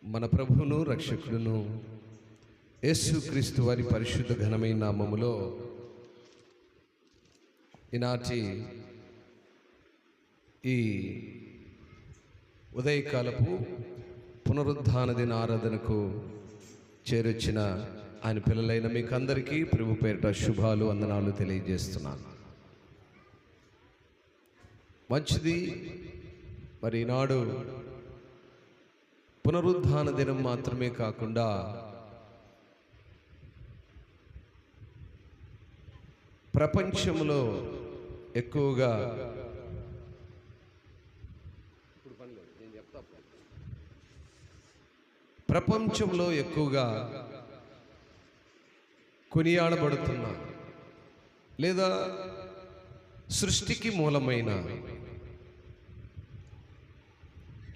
మన ప్రభువును రక్షకుడును యేసుక్రీస్తు వారి పరిశుద్ధ ఘనమైన నామములో ఈనాటి ఈ ఉదయకాలపు పునరుద్ధాన దిన ఆరాధనకు చేరొచ్చిన ఆయన పిల్లలైన మీకందరికీ ప్రభు పేరిట శుభాలు వందనాలు తెలియజేస్తున్నాను. మంచిది. మరి ఈనాడు పునరుద్ధాన దినం మాత్రమే కాకుండా ప్రపంచంలో ఎక్కువగా కొనియాడబడుతున్న లేదా సృష్టికి మూలమైన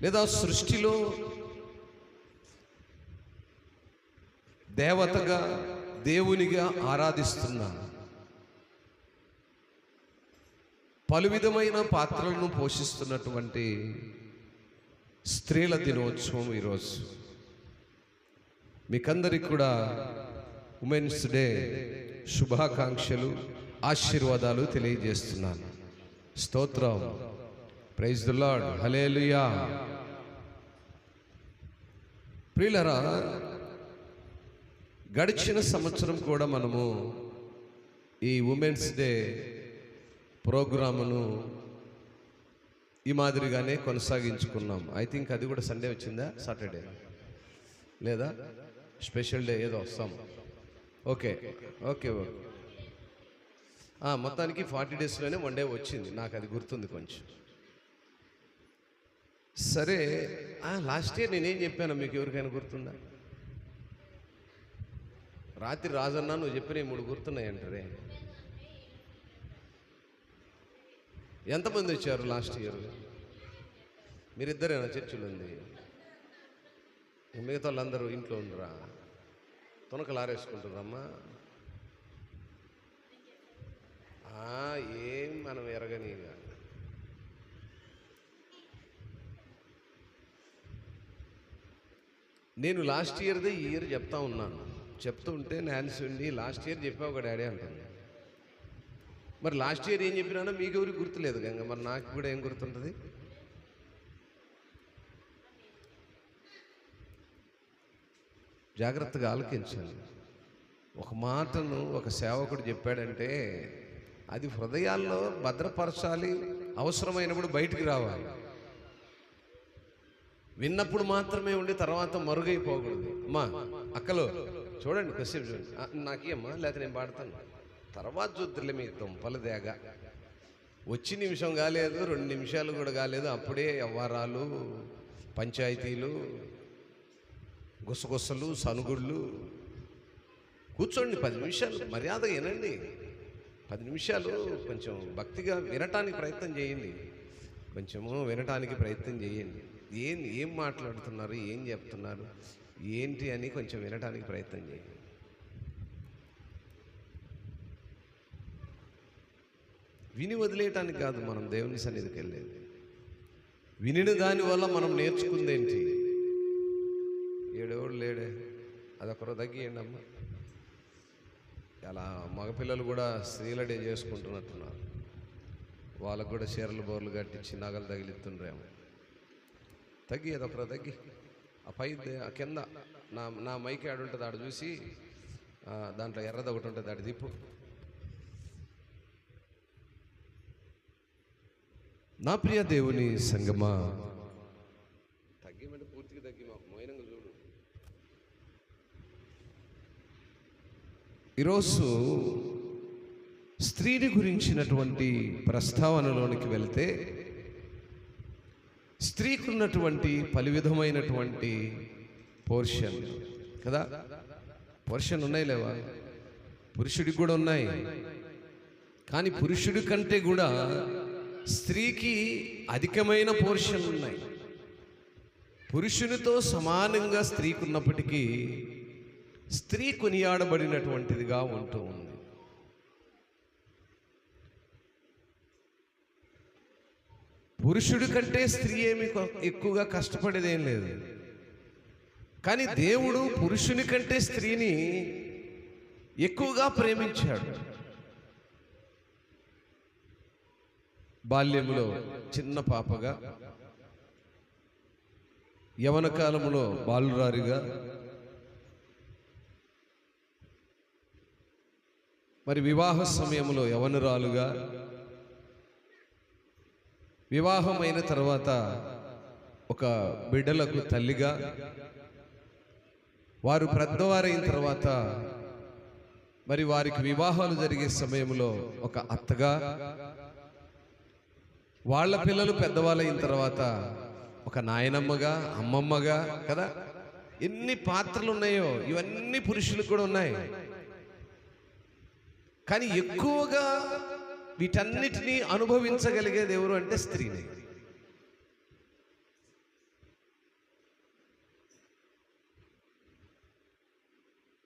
లేదా సృష్టిలో దేవతగా దేవునిగా ఆరాధిస్తున్న పలు విధమైన పాత్రలను పోషిస్తున్నటువంటి స్త్రీల దినోత్సవం ఈరోజు. మీకందరికి కూడా ఉమెన్స్ డే శుభాకాంక్షలు, ఆశీర్వాదాలు తెలియజేస్తున్నాను. స్తోత్రం. Praise the Lord. హల్లెలూయా. ప్రియులారా, గడిచిన సంవత్సరం కూడా మనము ఈ ఉమెన్స్ డే ప్రోగ్రామును ఈ మాదిరిగానే కొనసాగించుకున్నాం. ఐ థింక్ అది కూడా సండే వచ్చిందా, సాటర్డే లేదా స్పెషల్ డే ఏదో వస్తాం. ఓకే ఓకే ఓకే మొత్తానికి 40 డేస్లోనే 1 డే వచ్చింది. నాకు అది గుర్తుంది కొంచెం. సరే, లాస్ట్ ఇయర్ నేనేం చెప్పాను మీకు ఎవరికైనా గుర్తుందా? రాత్రి రాజన్నా నువ్వు చెప్పిన 3 గుర్తున్నాయి అంటారే. ఎంతమంది వచ్చారు లాస్ట్ ఇయర్? మీరిద్దరేనా చర్చిలో ఉంది? మిగతా వాళ్ళందరూ ఇంట్లో ఉండరా? తునకలు ఆరేసుకుంటున్నారమ్మా. ఏం మనం ఎరగనిగా. నేను లాస్ట్ ఇయర్దే ఈ ఇయర్ చెప్తా ఉన్నాను. చెప్తూ ఉంటే నాన్సీ ఉండి లాస్ట్ ఇయర్ చెప్పావు ఒక డాడీ అంటుంది. మరి లాస్ట్ ఇయర్ ఏం చెప్పినానో మీకు ఎవరికి గుర్తులేదు గంగ, మరి నాకు కూడా ఏం గుర్తుంటుంది? జాగ్రత్తగా ఆలకించాలి. ఒక మాటను ఒక సేవకుడు చెప్పాడంటే అది హృదయాల్లో భద్రపరచాలి, అవసరమైనప్పుడు బయటికి రావాలి. విన్నప్పుడు మాత్రమే ఉండి తర్వాత మరుగైపోకూడదు. అమ్మా అక్కలు చూడండి, కొద్దిసేపు చూడండి, నాకేమ్మా లేకపోతే నేను పాడతాను, తర్వాత చూద్దరులే మీ దుంపలు దేగ. వచ్చి నిమిషం కాలేదు, 2 నిమిషాలు కూడా కాలేదు, అప్పుడే వ్యవహారాలు, పంచాయతీలు, గుసగుసలు, సనుగుళ్ళు. కూర్చోండి, 10 నిమిషాలు మర్యాద వినండి. 10 నిమిషాలు కొంచెం భక్తిగా వినటానికి ప్రయత్నం చేయండి. కొంచెము వినటానికి ప్రయత్నం చేయండి. ఏం మాట్లాడుతున్నారు, ఏం చెప్తున్నారు, ఏంటి అని కొంచెం వినటానికి ప్రయత్నం చేయండి. విని వదిలేయటానికి కాదు మనం దేవుని సన్నిధికి వెళ్ళేది. వినిన దానివల్ల మనం నేర్చుకుందేంటి? ఏడోడు లేడే, అదొకరు తగ్గియండి అమ్మ. అలా మగపిల్లలు కూడా స్త్రీల డే చేసుకుంటున్నట్టున్నారు. వాళ్ళకు కూడా చీరలు బోర్లు కట్టించి నగలు తగిలిస్తుండ్రేమో. తగ్గి, అదొకరు తగ్గి. ఆ పై కింద నా మైకి ఆడుంటుంది, ఆడు చూసి దాంట్లో ఎర్రది ఒకటి ఉంటుంది, ఆడు దిప్పు. నా ప్రియ దేవుని సంగమా, తగ్గిమంటే పూర్తిగా తగ్గి, మాకు మోయినంగా చూడు. ఈరోజు స్త్రీని గురించినటువంటి ప్రస్తావనలోనికి వెళ్తే స్త్రీకి ఉన్నటువంటి పలు విధమైనటువంటి పోర్షన్ కదా. పోర్షన్ ఉన్నాయి లేవా? పురుషుడికి కూడా ఉన్నాయి. కానీ పురుషుడి కంటే కూడా స్త్రీకి అధికమైన పోర్షన్ ఉన్నాయి. పురుషునితో సమానంగా స్త్రీకి ఉన్నప్పటికీ స్త్రీ కొనియాడబడినటువంటిదిగా ఉంటూ ఉంది. పురుషుడి కంటే స్త్రీ ఏమి ఎక్కువగా కష్టపడేదేం లేదు. కానీ దేవుడు పురుషుని కంటే స్త్రీని ఎక్కువగా ప్రేమించాడు. బాల్యములో చిన్న పాపగా, యవన కాలములో బాలురారిగా, మరి వివాహ సమయంలో యవనురాలుగా, వివాహమైన తర్వాత ఒక బిడ్డలకు తల్లిగా, వారు పెద్దవారైన తర్వాత మరి వారికి వివాహాలు జరిగే సమయంలో ఒక అత్తగా, వాళ్ళ పిల్లలు పెద్దవాళ్ళైన తర్వాత ఒక నాయనమ్మగా, అమ్మమ్మగా కదా, ఎన్ని పాత్రలు ఉన్నాయో ఇవన్నీ పురుషులకు కూడా ఉన్నాయి. కానీ ఎక్కువగా వీటన్నిటినీ అనుభవించగలిగేది ఎవరు అంటే స్త్రీని.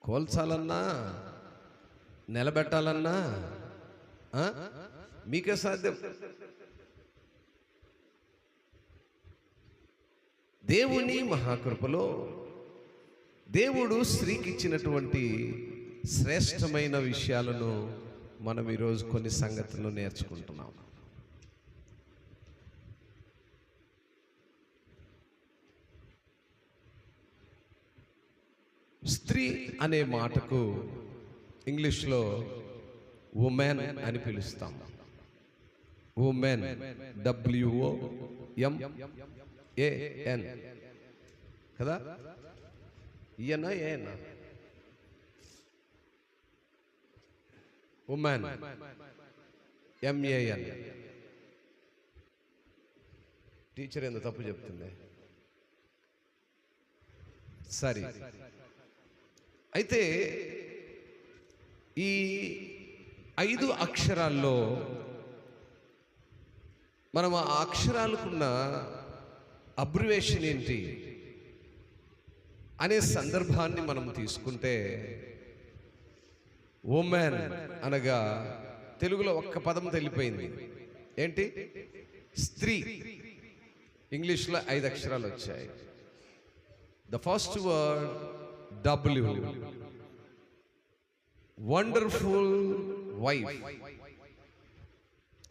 కోల్చాలన్నా, నిలబెట్టాలన్నా మీకే సాధ్యం. దేవుని మహాకృపలో దేవుడు స్త్రీకి ఇచ్చినటువంటి శ్రేష్టమైన విషయాలను మనం ఈరోజు కొన్ని సంగతులు నేర్చుకుంటున్నాం. స్త్రీ అనే మాటకు ఇంగ్లీష్లో ఉమెన్ అని పిలుస్తాం. ఉమెన్, WOMAN కదా, ఈయనా ఏనా? Women, MAN. టీచర్ ఎంత తప్పు చెప్తుంది. సరే, అయితే ఈ 5 అక్షరాల్లో మనం ఆ అక్షరాలకున్న అబ్రివేషన్ ఏంటి అనే సందర్భాన్ని మనం తీసుకుంటే, ఉమెన్ అనగా తెలుగులో ఒక్క పదం తెలిపోయింది. ఏంటి? స్త్రీ. ఇంగ్లీష్లో 5 అక్షరాలు వచ్చాయి. The first word W, wonderful wife.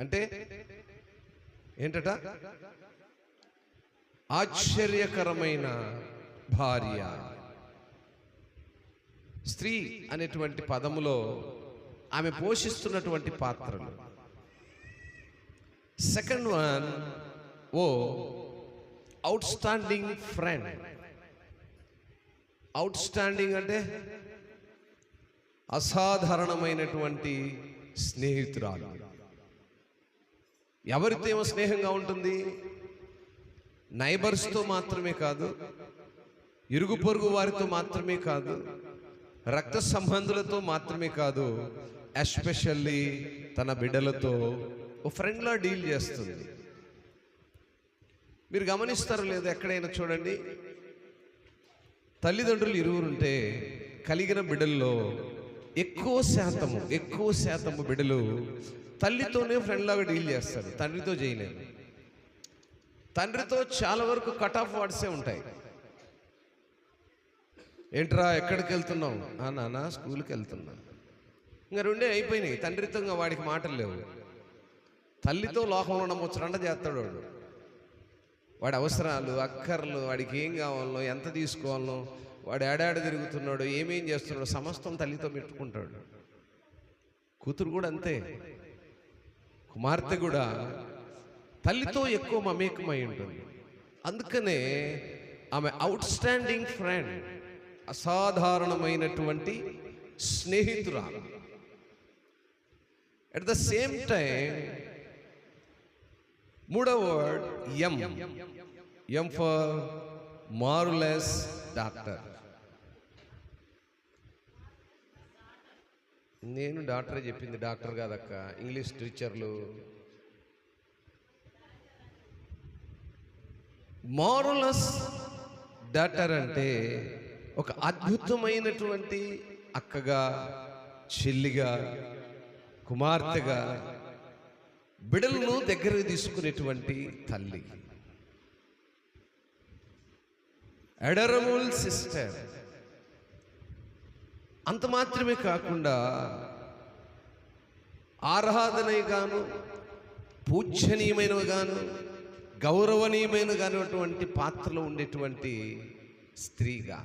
అంటే ఏంటట? ఆశ్చర్యకరమైన భార్య. స్త్రీ అనేటువంటి పదములో ఆమె పోషిస్తున్నటువంటి పాత్రలు. Second one, out standing friend. Out standing అంటే అసాధారణమైనటువంటి స్నేహితురాలు. ఎవరితో ఏమో స్నేహంగా ఉంటుంది? నైబర్స్తో మాత్రమే కాదు, ఇరుగు పొరుగు వారితో మాత్రమే కాదు, రక్త సంబంధులతో మాత్రమే కాదు, ఎస్పెషల్లీ తన బిడ్డలతో ఓ ఫ్రెండ్లా డీల్ చేస్తుంది. మీరు గమనిస్తారో లేదో, ఎక్కడైనా చూడండి, తల్లిదండ్రులు ఇరువురుంటే కలిగిన బిడ్డల్లో ఎక్కువ శాతము బిడ్డలు తల్లితోనే ఫ్రెండ్లాగా డీల్ చేస్తారు, తండ్రితో చేయలేరు. తండ్రితో చాలా వరకు కట్ ఆఫ్ వర్డ్సే ఉంటాయి. ఏంట్రా, ఎక్కడికి వెళ్తున్నావు? నాన్న స్కూల్కి వెళ్తున్నా. ఇంకా రెండే అయిపోయినాయి. తండ్రితో ఇంకా వాడికి మాటలు లేవు. తల్లితో లోకంలో ఉన్న ముచ్చరంట చేస్తాడు వాడు. వాడి అవసరాలు, అక్కర్లు, వాడికి ఏం కావాలనో, ఎంత తీసుకోవాలనో, వాడు ఏడాడు తిరుగుతున్నాడు, ఏమేం చేస్తున్నాడు, సమస్తం తల్లితో పెట్టుకుంటాడు. కూతురు కూడా అంతే, కుమార్తె కూడా తల్లితో ఎక్కువ మమేకమై ఉంటుంది. అందుకనే ఆమె అవుట్ స్టాండింగ్ ఫ్రెండ్, అసాధారణమైనటువంటి స్నేహితురాలు. అట్ ద సేమ్ టైం మూడవ word M for marvellous doctor. నేను డాక్టరే చెప్పింది, డాక్టర్ కాదక్క, ఇంగ్లీష్ టీచర్లు. మార్వెలస్ డాక్టర్ అంటే ఒక అద్భుతమైనటువంటి అక్కగా, చెల్లిగా, కుమార్తెగా, బిడ్డలను దగ్గరకు తీసుకునేటువంటి తల్లి. Adorable sister. అంత మాత్రమే కాకుండా ఆరాధనగాను, పూజనీయమైనగాను, గౌరవనీయమైనటువంటి పాత్రలో ఉండేటువంటి స్త్రీగా,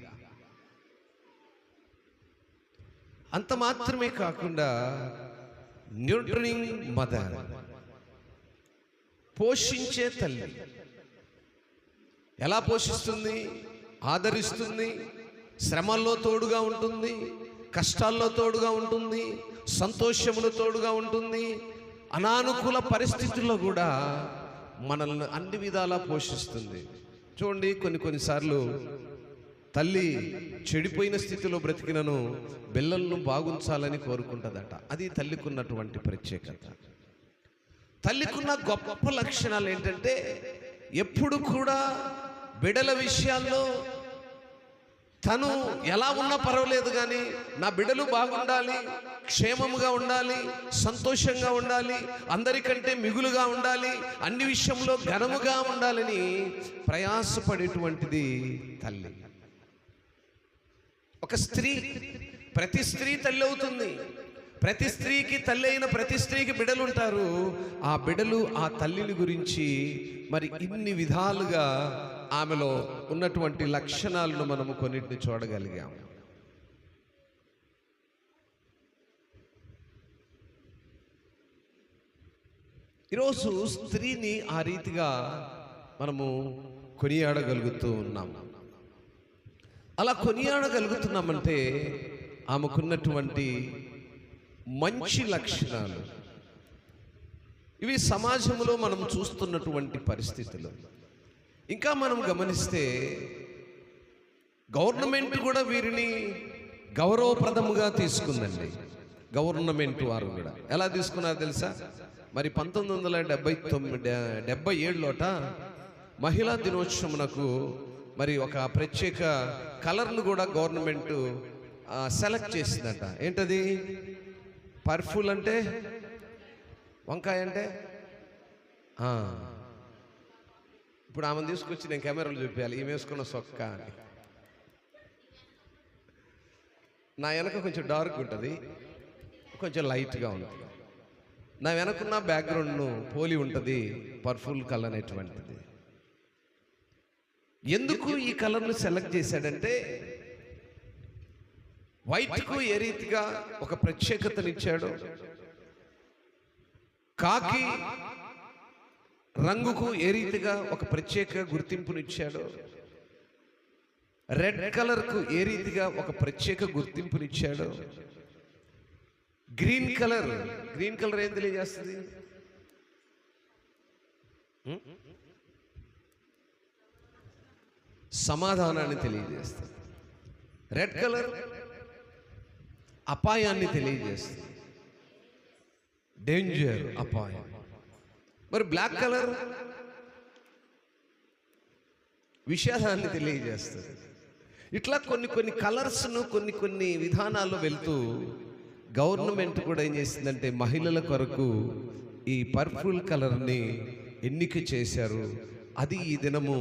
అంత మాత్రమే కాకుండా న్యూట్రింగ్ మదర్, పోషించే తల్లి. ఎలా పోషిస్తుంది? ఆదరిస్తుంది, శ్రమల్లో తోడుగా ఉంటుంది, కష్టాల్లో తోడుగా ఉంటుంది, సంతోషములో తోడుగా ఉంటుంది, అనానుకూల పరిస్థితుల్లో కూడా మనల్ని అన్ని విధాలా పోషిస్తుంది. చూడండి, కొన్నిసార్లు తల్లి చెడిపోయిన స్థితిలో బ్రతికినను బిళ్ళలను బాగుంచాలని కోరుకుంటుందట. అది తల్లికి ఉన్నటువంటి ప్రత్యేకత. తల్లికున్న గొప్ప లక్షణాలు ఏంటంటే, ఎప్పుడు కూడా బిడ్డల విషయాల్లో తను ఎలా ఉన్నా పర్వాలేదు కానీ నా బిడ్డలు బాగుండాలి, క్షేమముగా ఉండాలి, సంతోషంగా ఉండాలి, అందరికంటే మిగులుగా ఉండాలి, అన్ని విషయంలో ఘనముగా ఉండాలని ప్రయాసపడేటువంటిది తల్లి. ఒక స్త్రీ, ప్రతి స్త్రీ తల్లి అవుతుంది. ప్రతి స్త్రీకి తల్లి అయిన ప్రతి స్త్రీకి బిడ్డలు ఉంటారు. ఆ బిడ్డలు ఆ తల్లిని గురించి మరి ఇన్ని విధాలుగా ఆమెలో ఉన్నటువంటి లక్షణాలను మనము కొన్నిటిని చూడగలిగాం. ఈరోజు స్త్రీని ఆ రీతిగా మనము కొనియాడగలుగుతూ ఉన్నాము. అలా కొనియాడగలుగుతున్నామంటే ఆమెకున్నటువంటి మంచి లక్షణాలు ఇవి సమాజంలో మనం చూస్తున్నటువంటి పరిస్థితులు. ఇంకా మనం గమనిస్తే గవర్నమెంట్ కూడా వీరిని గౌరవప్రదముగా తీసుకుందండి. గవర్నమెంట్ వారు కూడా ఎలా తీసుకున్నారో తెలుసా? మరి 1977లోట మహిళా దినోత్సవమునకు మరి ఒక ప్రత్యేక కలర్ను కూడా గవర్నమెంట్ సెలెక్ట్ చేసిందట. ఏంటది? పర్ఫుల్ అంటే వంకాయ అంటే ఇప్పుడు ఆమెను తీసుకొచ్చి నేను కెమెరాలు చూపించాలి, ఈమె వేసుకున్న సొక్క అని. నా వెనక కొంచెం డార్క్ ఉంటుంది, కొంచెం లైట్గా ఉంటుంది. నా వెనకున్న బ్యాక్గ్రౌండ్ను పోలి ఉంటుంది పర్ఫుల్ కలర్ అనేటువంటిది. ఎందుకు ఈ కలర్ను సెలెక్ట్ చేశాడంటే, వైట్కు ఏ రీతిగా ఒక ప్రత్యేకతనిచ్చాడు, కాకి రంగుకు ఏ రీతిగా ఒక ప్రత్యేక గుర్తింపునిచ్చాడు, రెడ్ కలర్కు ఏ రీతిగా ఒక ప్రత్యేక గుర్తింపునిచ్చాడు, గ్రీన్ కలర్ ఏం తెలియజేస్తుంది? సమాధానాన్ని తెలియజేస్తుంది. రెడ్ కలర్ అపాయాన్ని తెలియజేస్తుంది, డేంజర్, అపాయం. మరి బ్లాక్ కలర్ విషాదాన్ని తెలియజేస్తుంది. ఇట్లా కొన్ని కలర్స్ను కొన్ని విధానాల్లో వెళ్తూ గవర్నమెంట్ కూడా ఏం చేసిందంటే మహిళల కొరకు ఈ పర్పుల్ కలర్ని ఎన్నిక చేశారు. అది ఈ దినము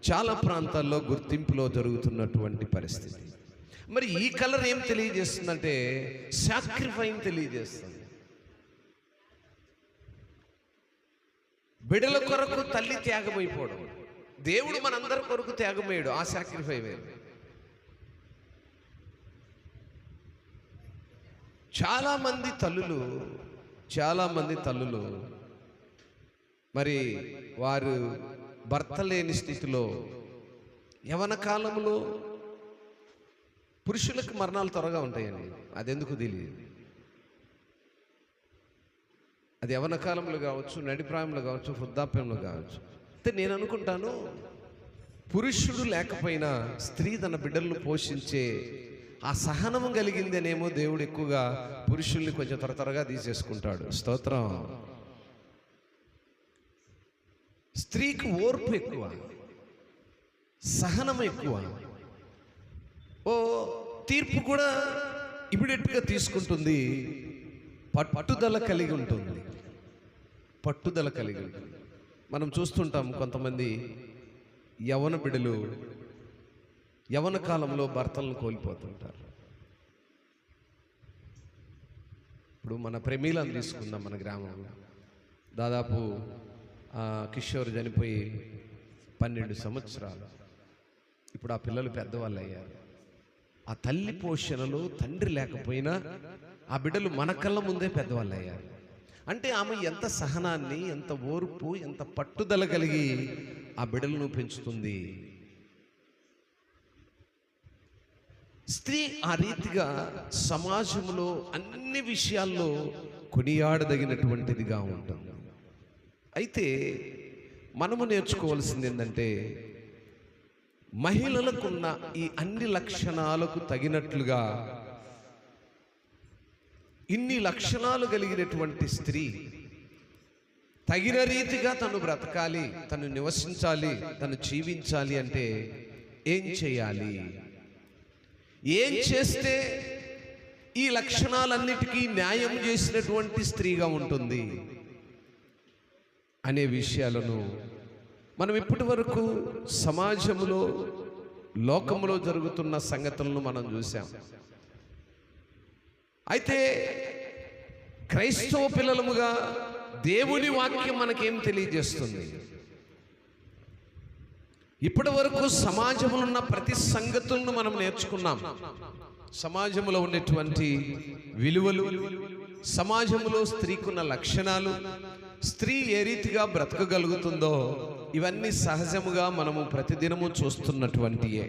చాలా ప్రాంతాల్లో గుర్తింపులో జరుగుతున్నటువంటి పరిస్థితి. మరి ఈ కలర్ ఏం తెలియజేస్తుందంటే సాక్రిఫైస్ తెలియజేస్తుంది. బిడ్డల కొరకు తల్లి త్యాగమైపోవడం. దేవుడు మనందరి కొరకు త్యాగమయ్యాడు, ఆ సాక్రిఫై వేరు. చాలామంది తల్లులు మరి వారు భర్త లేని స్థితిలో యవన కాలంలో పురుషులకు మరణాలు త్వరగా ఉంటాయండి. అదెందుకు తెలియదు. అది యవన కాలంలో కావచ్చు, నడిప్రాయంలో కావచ్చు, వృద్ధాప్యంలో కావచ్చు. అయితే నేను అనుకుంటాను, పురుషుడు లేకపోయినా స్త్రీ తన బిడ్డలను పోషించే ఆ సహనం కలిగిందనేమో దేవుడు ఎక్కువగా పురుషుల్ని కొంచెం త్వరగా తీసేసుకుంటాడు. స్తోత్రం. స్త్రీకి ఓర్పు ఎక్కువ, సహనం ఎక్కువ, తీర్పు కూడా ఇమిడియట్గా తీసుకుంటుంది, పట్టుదల కలిగి ఉంటుంది. మనం చూస్తుంటాం కొంతమంది యవ్వన బిడ్డలు యవ్వన కాలంలో భర్తలను కోల్పోతుంటారు. ఇప్పుడు మన ప్రమీలను తీసుకుందాం. మన గ్రామంలో దాదాపు కిషోర్ చనిపోయి 12 సంవత్సరాలు. ఇప్పుడు ఆ పిల్లలు పెద్దవాళ్ళు అయ్యారు. ఆ తల్లి పోషణలో తండ్రి లేకపోయినా ఆ బిడ్డలు మన కళ్ళ ముందే పెద్దవాళ్ళు అయ్యారు. అంటే ఆమె ఎంత సహనాన్ని, ఎంత ఓర్పు, ఎంత పట్టుదల కలిగి ఆ బిడ్డలను పెంచుతుంది. స్త్రీ ఆ రీతిగా సమాజంలో అన్ని విషయాల్లో కొనియాడదగినటువంటిదిగా ఉంటుంది. అయితే మనము నేర్చుకోవాల్సింది ఏంటంటే, మహిళలకున్న ఈ అన్ని లక్షణాలకు తగినట్లుగా ఇన్ని లక్షణాలు కలిగినటువంటి స్త్రీ తగిన రీతిగా తను బ్రతకాలి, తను నివసించాలి, తను జీవించాలి అంటే ఏం చేయాలి? ఏం చేస్తే ఈ లక్షణాలన్నిటికీ న్యాయం చేసినటువంటి స్త్రీగా ఉంటుంది అనే విషయాలను మనం ఇప్పటి వరకు సమాజంలో, లోకంలో జరుగుతున్న సంగతులను మనం చూసాం. అయితే క్రైస్తవ పిల్లలముగా దేవుని వాక్యం మనకేం తెలియజేస్తుంది? ఇప్పటి వరకు సమాజంలో ఉన్న ప్రతి సంగతులను మనం నేర్చుకున్నాం. సమాజంలో ఉన్నటువంటి విలువలు, సమాజంలో స్త్రీకున్న లక్షణాలు, స్త్రీ ఏ రీతిగా బ్రతకగలుగుతుందో ఇవన్నీ సహజముగా మనము ప్రతిదినము చూస్తున్నటువంటియే.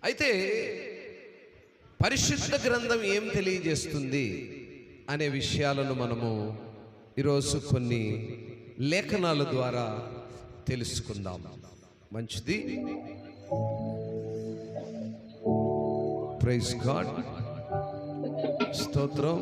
అయితే పరిశుద్ధ గ్రంథం ఏం తెలియజేస్తుంది అనే విషయాలను మనము ఈరోజు కొన్ని లేఖనాల ద్వారా తెలుసుకుందాం. మంచిది. Praise God. స్తోత్రం.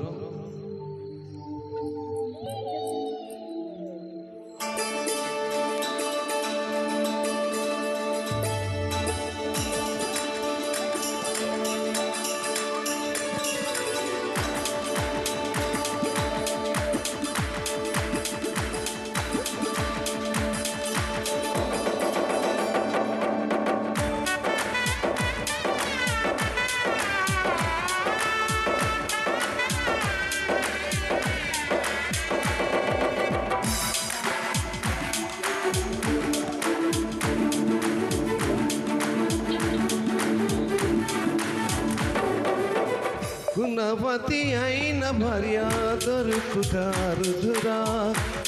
గుణవతి అయిన భార్య దొరుకుట రుదురా,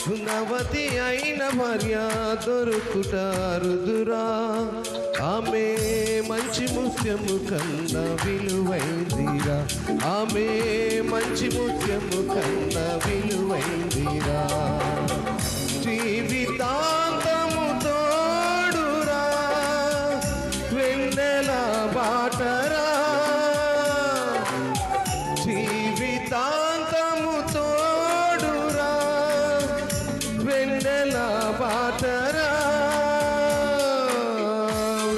గుణవతి అయిన భార్య దొరుకుట రుదురా. ఆమె మంచి ముత్యము కన్నా విలువైందిరా, ఆమె మంచి ముత్యము కన్నా విలువైందిరా. జీవితాంతము తోడురా, వెన్నెల బాటరా, జీవితాంతము తోడురా, వెన్నెల బాటరా,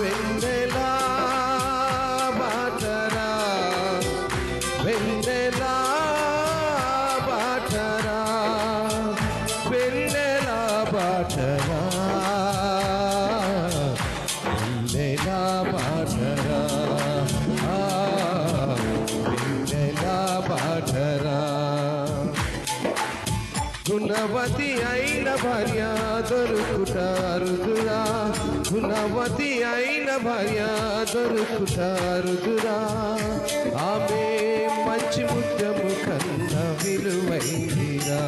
వెన్నెల బాటరా, వెన్నెల బాటరా, వెన్నెల బాటరా, వెన్నెల బాటరా, బాటరా. గుణవతి అయిన భార్య దొరుకుట రుదురా, గుణవతి అయిన భార్య దొరుకుట రుదురా. ఆమె మంచి ముత్యము కన్నా విలువైందిరా.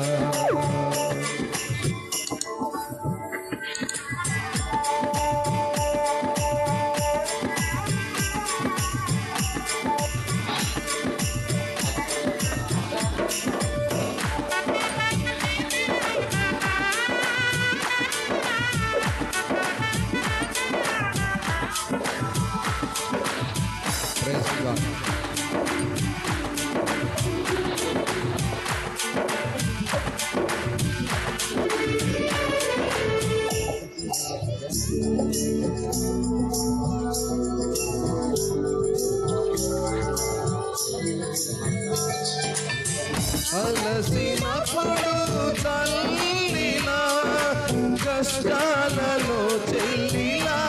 అలసినప్పుడు తల్లి కష్టాలలో చెల్లిలా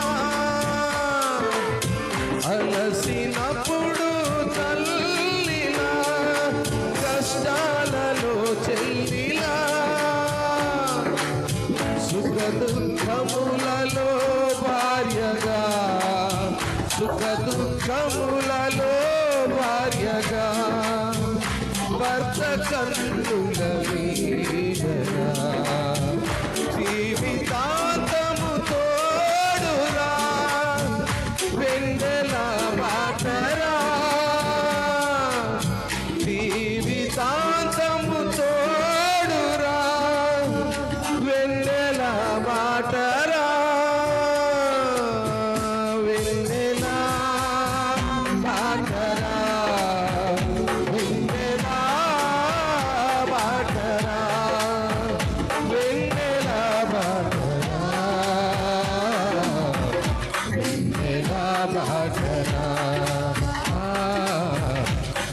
అలసినప్పుడు తల్లిలా కష్టాలలో చెల్లిలా సుఖ దుఃఖములలో భార్యగా సుఖ దుఃఖములలో భార్యగా భర్త కన్నుల మీదగా జీవితాంతము తోడురా వెన్నెల బాటరా జీవితాంతము తోడురా వెన్నెల బాటరా వెన్నెల బాటరా వెన్నెల బాటరా వెన్నెల బాటరా వెన్నెల బాటరా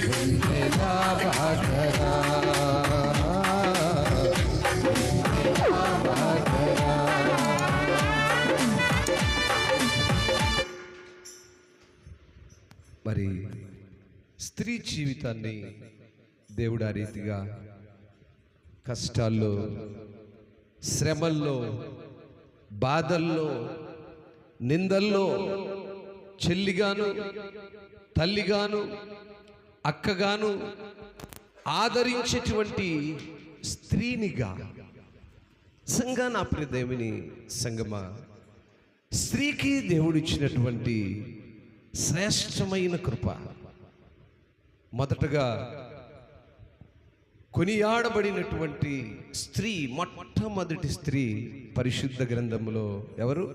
వెన్నెల బాటరా మరి స్త్రీ జీవితాన్ని దేవుడు ఆ రీతిగా కష్టాల్లో, శ్రమల్లో, బాధల్లో, నిందల్లో చెల్లిగాను, తల్లిగాను, అక్కగాను ఆదరించేటువంటి స్త్రీనిగా సంఘా నా ప్రియ దేవుని సంగమా, స్త్రీకి దేవుడిచ్చినటువంటి శ్రేష్టమైన కృప. మొదటగా కొనియాడబడినటువంటి స్త్రీ, మొట్టమొదటి స్త్రీ పరిశుద్ధ గ్రంథంలో ఎవరు?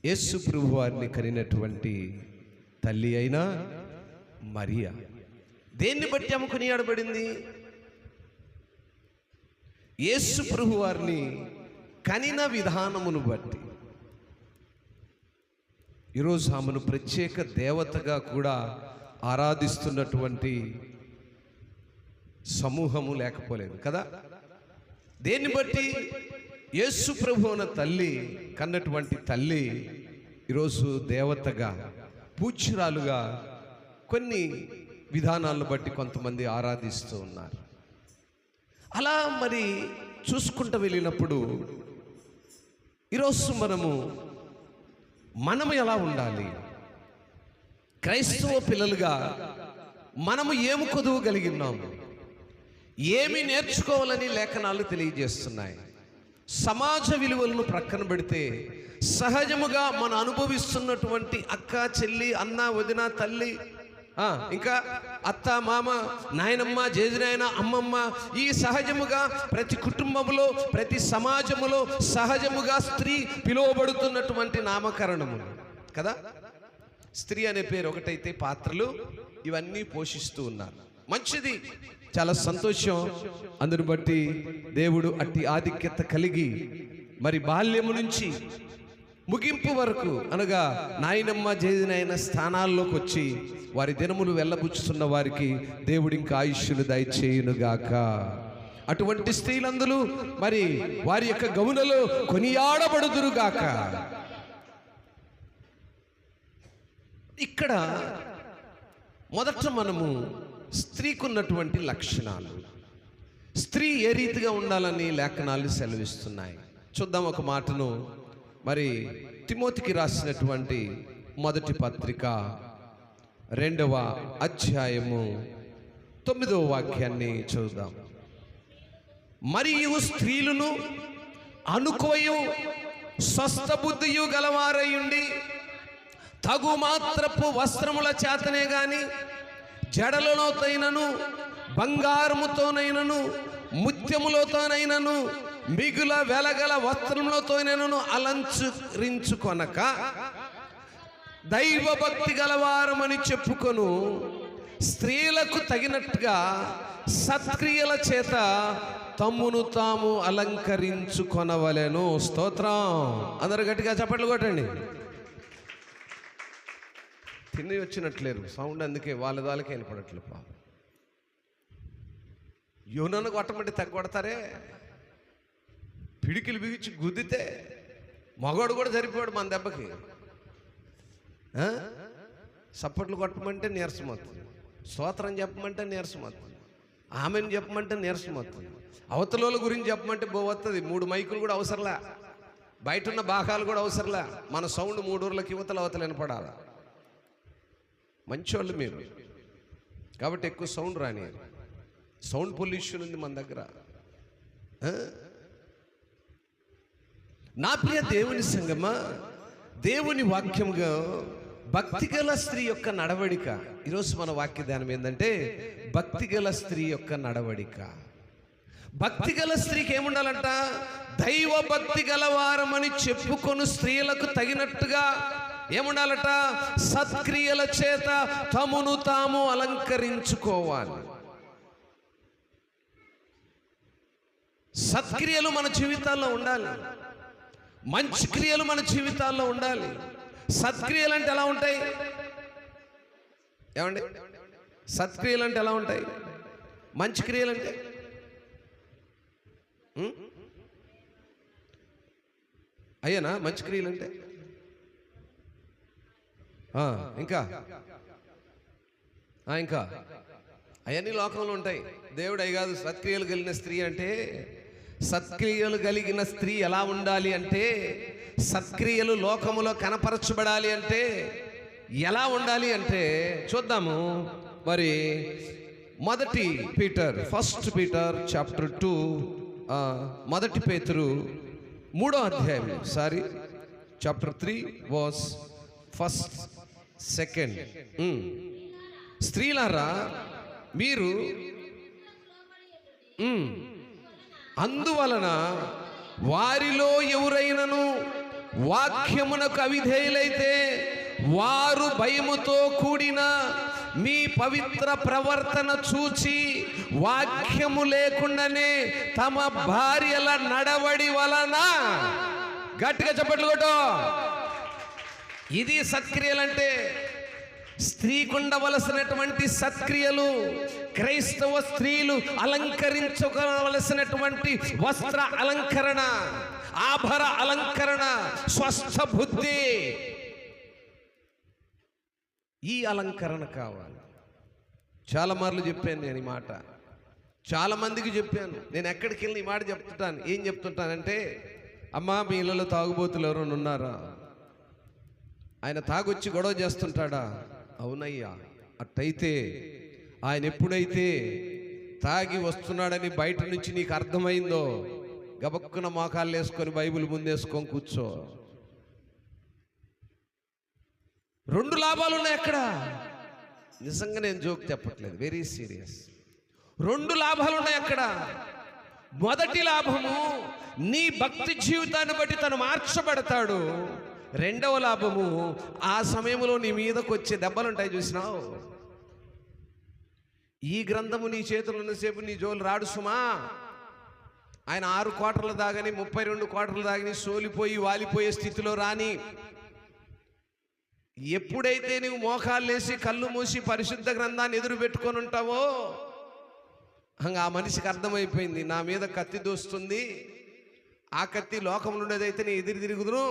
యేసు ప్రభు వారిని కనినటువంటి తల్లి అయిన మరియా. దేన్ని బట్టి ఆమె కొనియాడబడింది? యేసు ప్రభు వారిని కనిన విధానమును బట్టి. ఈరోజు ఆమెను ప్రత్యేక దేవతగా కూడా ఆరాధిస్తున్నటువంటి సమూహము లేకపోలేదు కదా. దేన్ని బట్టి? యేసు ప్రభు అన్న తల్లి, కన్నటువంటి తల్లి ఈరోజు దేవతగా, పూజ్యురాలుగా కొన్ని విధానాలను బట్టి కొంతమంది ఆరాధిస్తూ ఉన్నారు. అలా మరి చూసుకుంటూ వెళ్ళినప్పుడు ఈరోజు మనము ఎలా ఉండాలి? క్రైస్తవ పిల్లలుగా మనము ఏమి కొదువగలిగినాము, ఏమి నేర్చుకోవాలని లేఖనాలు తెలియజేస్తున్నాయి. సమాజ విలువలను ప్రక్కన పెడితే సహజముగా మనం అనుభవిస్తున్నటువంటి అక్క, చెల్లి, అన్న, వదిన, తల్లి, ఇంకా అత్త, మామ, నాయనమ్మ, జేజనాయన, అమ్మమ్మ, ఈ సహజముగా ప్రతి కుటుంబములో, ప్రతి సమాజములో సహజముగా స్త్రీ పిలువబడుతున్నటువంటి నామకరణములు కదా. స్త్రీ అనే పేరు ఒకటైతే పాత్రలు ఇవన్నీ పోషిస్తూ ఉన్నారు. మంచిది, చాలా సంతోషం. అందును బట్టి దేవుడు అట్టి ఆధిక్యత కలిగి మరి బాల్యము నుంచి ముగింపు వరకు అనగా నాయనమ్మ, జేజనాయన స్థానాల్లోకి వచ్చి వారి దినములు వెళ్ళబుచ్చుతున్న వారికి దేవుడు ఇంకా ఆయుష్యులు దయచేయునుగాక. అటువంటి స్త్రీలందరూ మరి వారి యొక్క గౌనలో కొనియాడబడుదురుగాక. ఇక్కడ మొదట మనము స్త్రీకి ఉన్నటువంటి లక్షణాలు, స్త్రీ ఏ రీతిగా ఉండాలని లేఖనాలు సెలవిస్తున్నాయి. చూద్దాం ఒక మాటను. మరి తిమోతికి రాసినటువంటి మొదటి పత్రిక 2వ అధ్యాయము 9వ వాక్యాన్ని చూద్దాం. మరియు స్త్రీలను అనుకోయు స్వస్థ బుద్ధియు గలవారయుండి తగు మాత్రపు వస్త్రముల చేతనే గాని జడలలోతైనను బంగారముతోనైనను ముత్యములతోనైనను మిగుల వెలగల వస్త్రములతోనైనను అలంకరించుకొనక దైవభక్తి గలవారమని చెప్పుకొను స్త్రీలకు తగినట్టుగా సత్క్రియల చేత తమ్మును తాము అలంకరించుకొనవలెను. స్తోత్రం. అందరూ గట్టిగా చప్పట్లు కొట్టండి. తిని వచ్చినట్లేరు సౌండ్, అందుకే వాళ్ళకి వినపడట్లేదు. పాపం యూనను కొట్టమంటే తగ్గొడతారే. పిడికిలు బిగించి గుద్దితే మగవాడు కూడా సరిపోయాడు మన దెబ్బకి. సప్పట్లు కొట్టమంటే నీరసం అవుతుంది, స్తోత్రం చెప్పమంటే నీరసం అవుతుంది, ఆమెను చెప్పమంటే నీరసం అవుతుంది, అవతల గురించి చెప్పమంటే పోవస్తుంది. 3 మైకులు కూడా అవసరంలా, బయట ఉన్న బాగాలు కూడా అవసరంలా, మన సౌండ్ 3 ఊర్లకి అవతల వినపడాలి. మంచోళ్ళు మీరు కాబట్టి ఎక్కువ సౌండ్ రాని, సౌండ్ పొల్యూషన్ ఉంది మన దగ్గర. నా ప్రియ దేవుని సంగమా, దేవుని వాక్యముగా భక్తిగల స్త్రీ యొక్క నడవడిక. ఈరోజు మన వాక్య ధ్యానం ఏంటంటే భక్తిగల స్త్రీ యొక్క నడవడిక. భక్తిగల స్త్రీకి ఏముండాలంట? దైవ భక్తి గలవారమని చెప్పుకొని స్త్రీలకు తగినట్టుగా ఏముండాలట? సత్క్రియల చేత తమను తాము అలంకరించుకోవాలి. సత్క్రియలు మన జీవితాల్లో ఉండాలి, మంచి క్రియలు మన జీవితాల్లో ఉండాలి. సత్క్రియలు అంటే ఎలా ఉంటాయి ఏమండి? సత్క్రియలు అంటే ఎలా ఉంటాయి? మంచి క్రియలు అంటే అయ్యేనా మంచి క్రియలు అంటే? ఇంకా ఇంకా అవన్నీ లోకంలో ఉంటాయి. దేవుడు అవి కాదు. సత్క్రియలు కలిగిన స్త్రీ అంటే, సత్క్రియలు కలిగిన స్త్రీ ఎలా ఉండాలి అంటే, సత్క్రియలు లోకములో కనపరచబడాలి అంటే ఎలా ఉండాలి అంటే చూద్దాము. మరి ఫస్ట్ పీటర్ చాప్టర్ 2 మొదటి పేతురు 3వ అధ్యాయం చాప్టర్ 3 వర్స్ 1, 2. స్త్రీలారా మీరు అందువలన వారిలో ఎవరైనను వాక్యమునకు అవిధేయులైతే వారు భయముతో కూడిన మీ పవిత్ర ప్రవర్తన చూచి వాక్యము లేకుండానే తమ భార్యల నడవడి వలన, గట్టిగా చప్పట్లు కొట్టు, ఇది సత్క్రియలంటే. స్త్రీకి ఉండవలసినటువంటి సత్క్రియలు, క్రైస్తవ స్త్రీలు అలంకరించుకోవలసినటువంటి వస్త్ర అలంకరణ, ఆభర అలంకరణ, స్వస్థ బుద్ధి, ఈ అలంకరణ కావాలి. చాలా మార్లు చెప్పాను నేను ఈ మాట, చాలా మందికి చెప్పాను. నేను ఎక్కడికి వెళ్ళి ఈ మాట చెప్తుంటాను. ఏం చెప్తుంటానంటే, అమ్మా మీ ఇళ్ళలో తాగుబోతులు ఎవరైనా ఉన్నారా? ఆయన తాగొచ్చి గొడవ చేస్తుంటాడా? అవునయ్యా. అట్టయితే ఆయన ఎప్పుడైతే తాగి వస్తున్నాడని బయట నుంచి నీకు అర్థమైందో, గబక్కున మోకాళ్ళు వేసుకొని బైబిల్ ముందేసుకొని కూర్చో. 2 లాభాలు ఉన్నాయి అక్కడ. నిజంగా నేను జోక్ చెప్పట్లేదు, వెరీ సీరియస్. 2 లాభాలు ఉన్నాయి అక్కడ. మొదటి లాభము, నీ భక్తి జీవితాన్ని బట్టి తను మార్చబడతాడు. 2వ లాభము, ఆ సమయంలో నీ మీదకు వచ్చే దెబ్బలుంటాయి చూసినావు. ఈ గ్రంథము నీ చేతులు ఉన్నసేపు నీ జోలు రాడు సుమా. ఆయన 6 క్వార్టర్లు దాగని 32 క్వార్టర్లు దాగని సోలిపోయి వాలిపోయే స్థితిలో రాని, ఎప్పుడైతే నువ్వు మోకాళ్ళేసి కళ్ళు మూసి పరిశుద్ధ గ్రంథాన్ని ఎదురు పెట్టుకొని ఉంటావో, ఆ మనిషికి అర్థమైపోయింది, నా మీద కత్తి దోస్తుంది. ఆ కత్తి లోకంలో ఉండేదైతే నేను ఎదురు తిరుగుదును,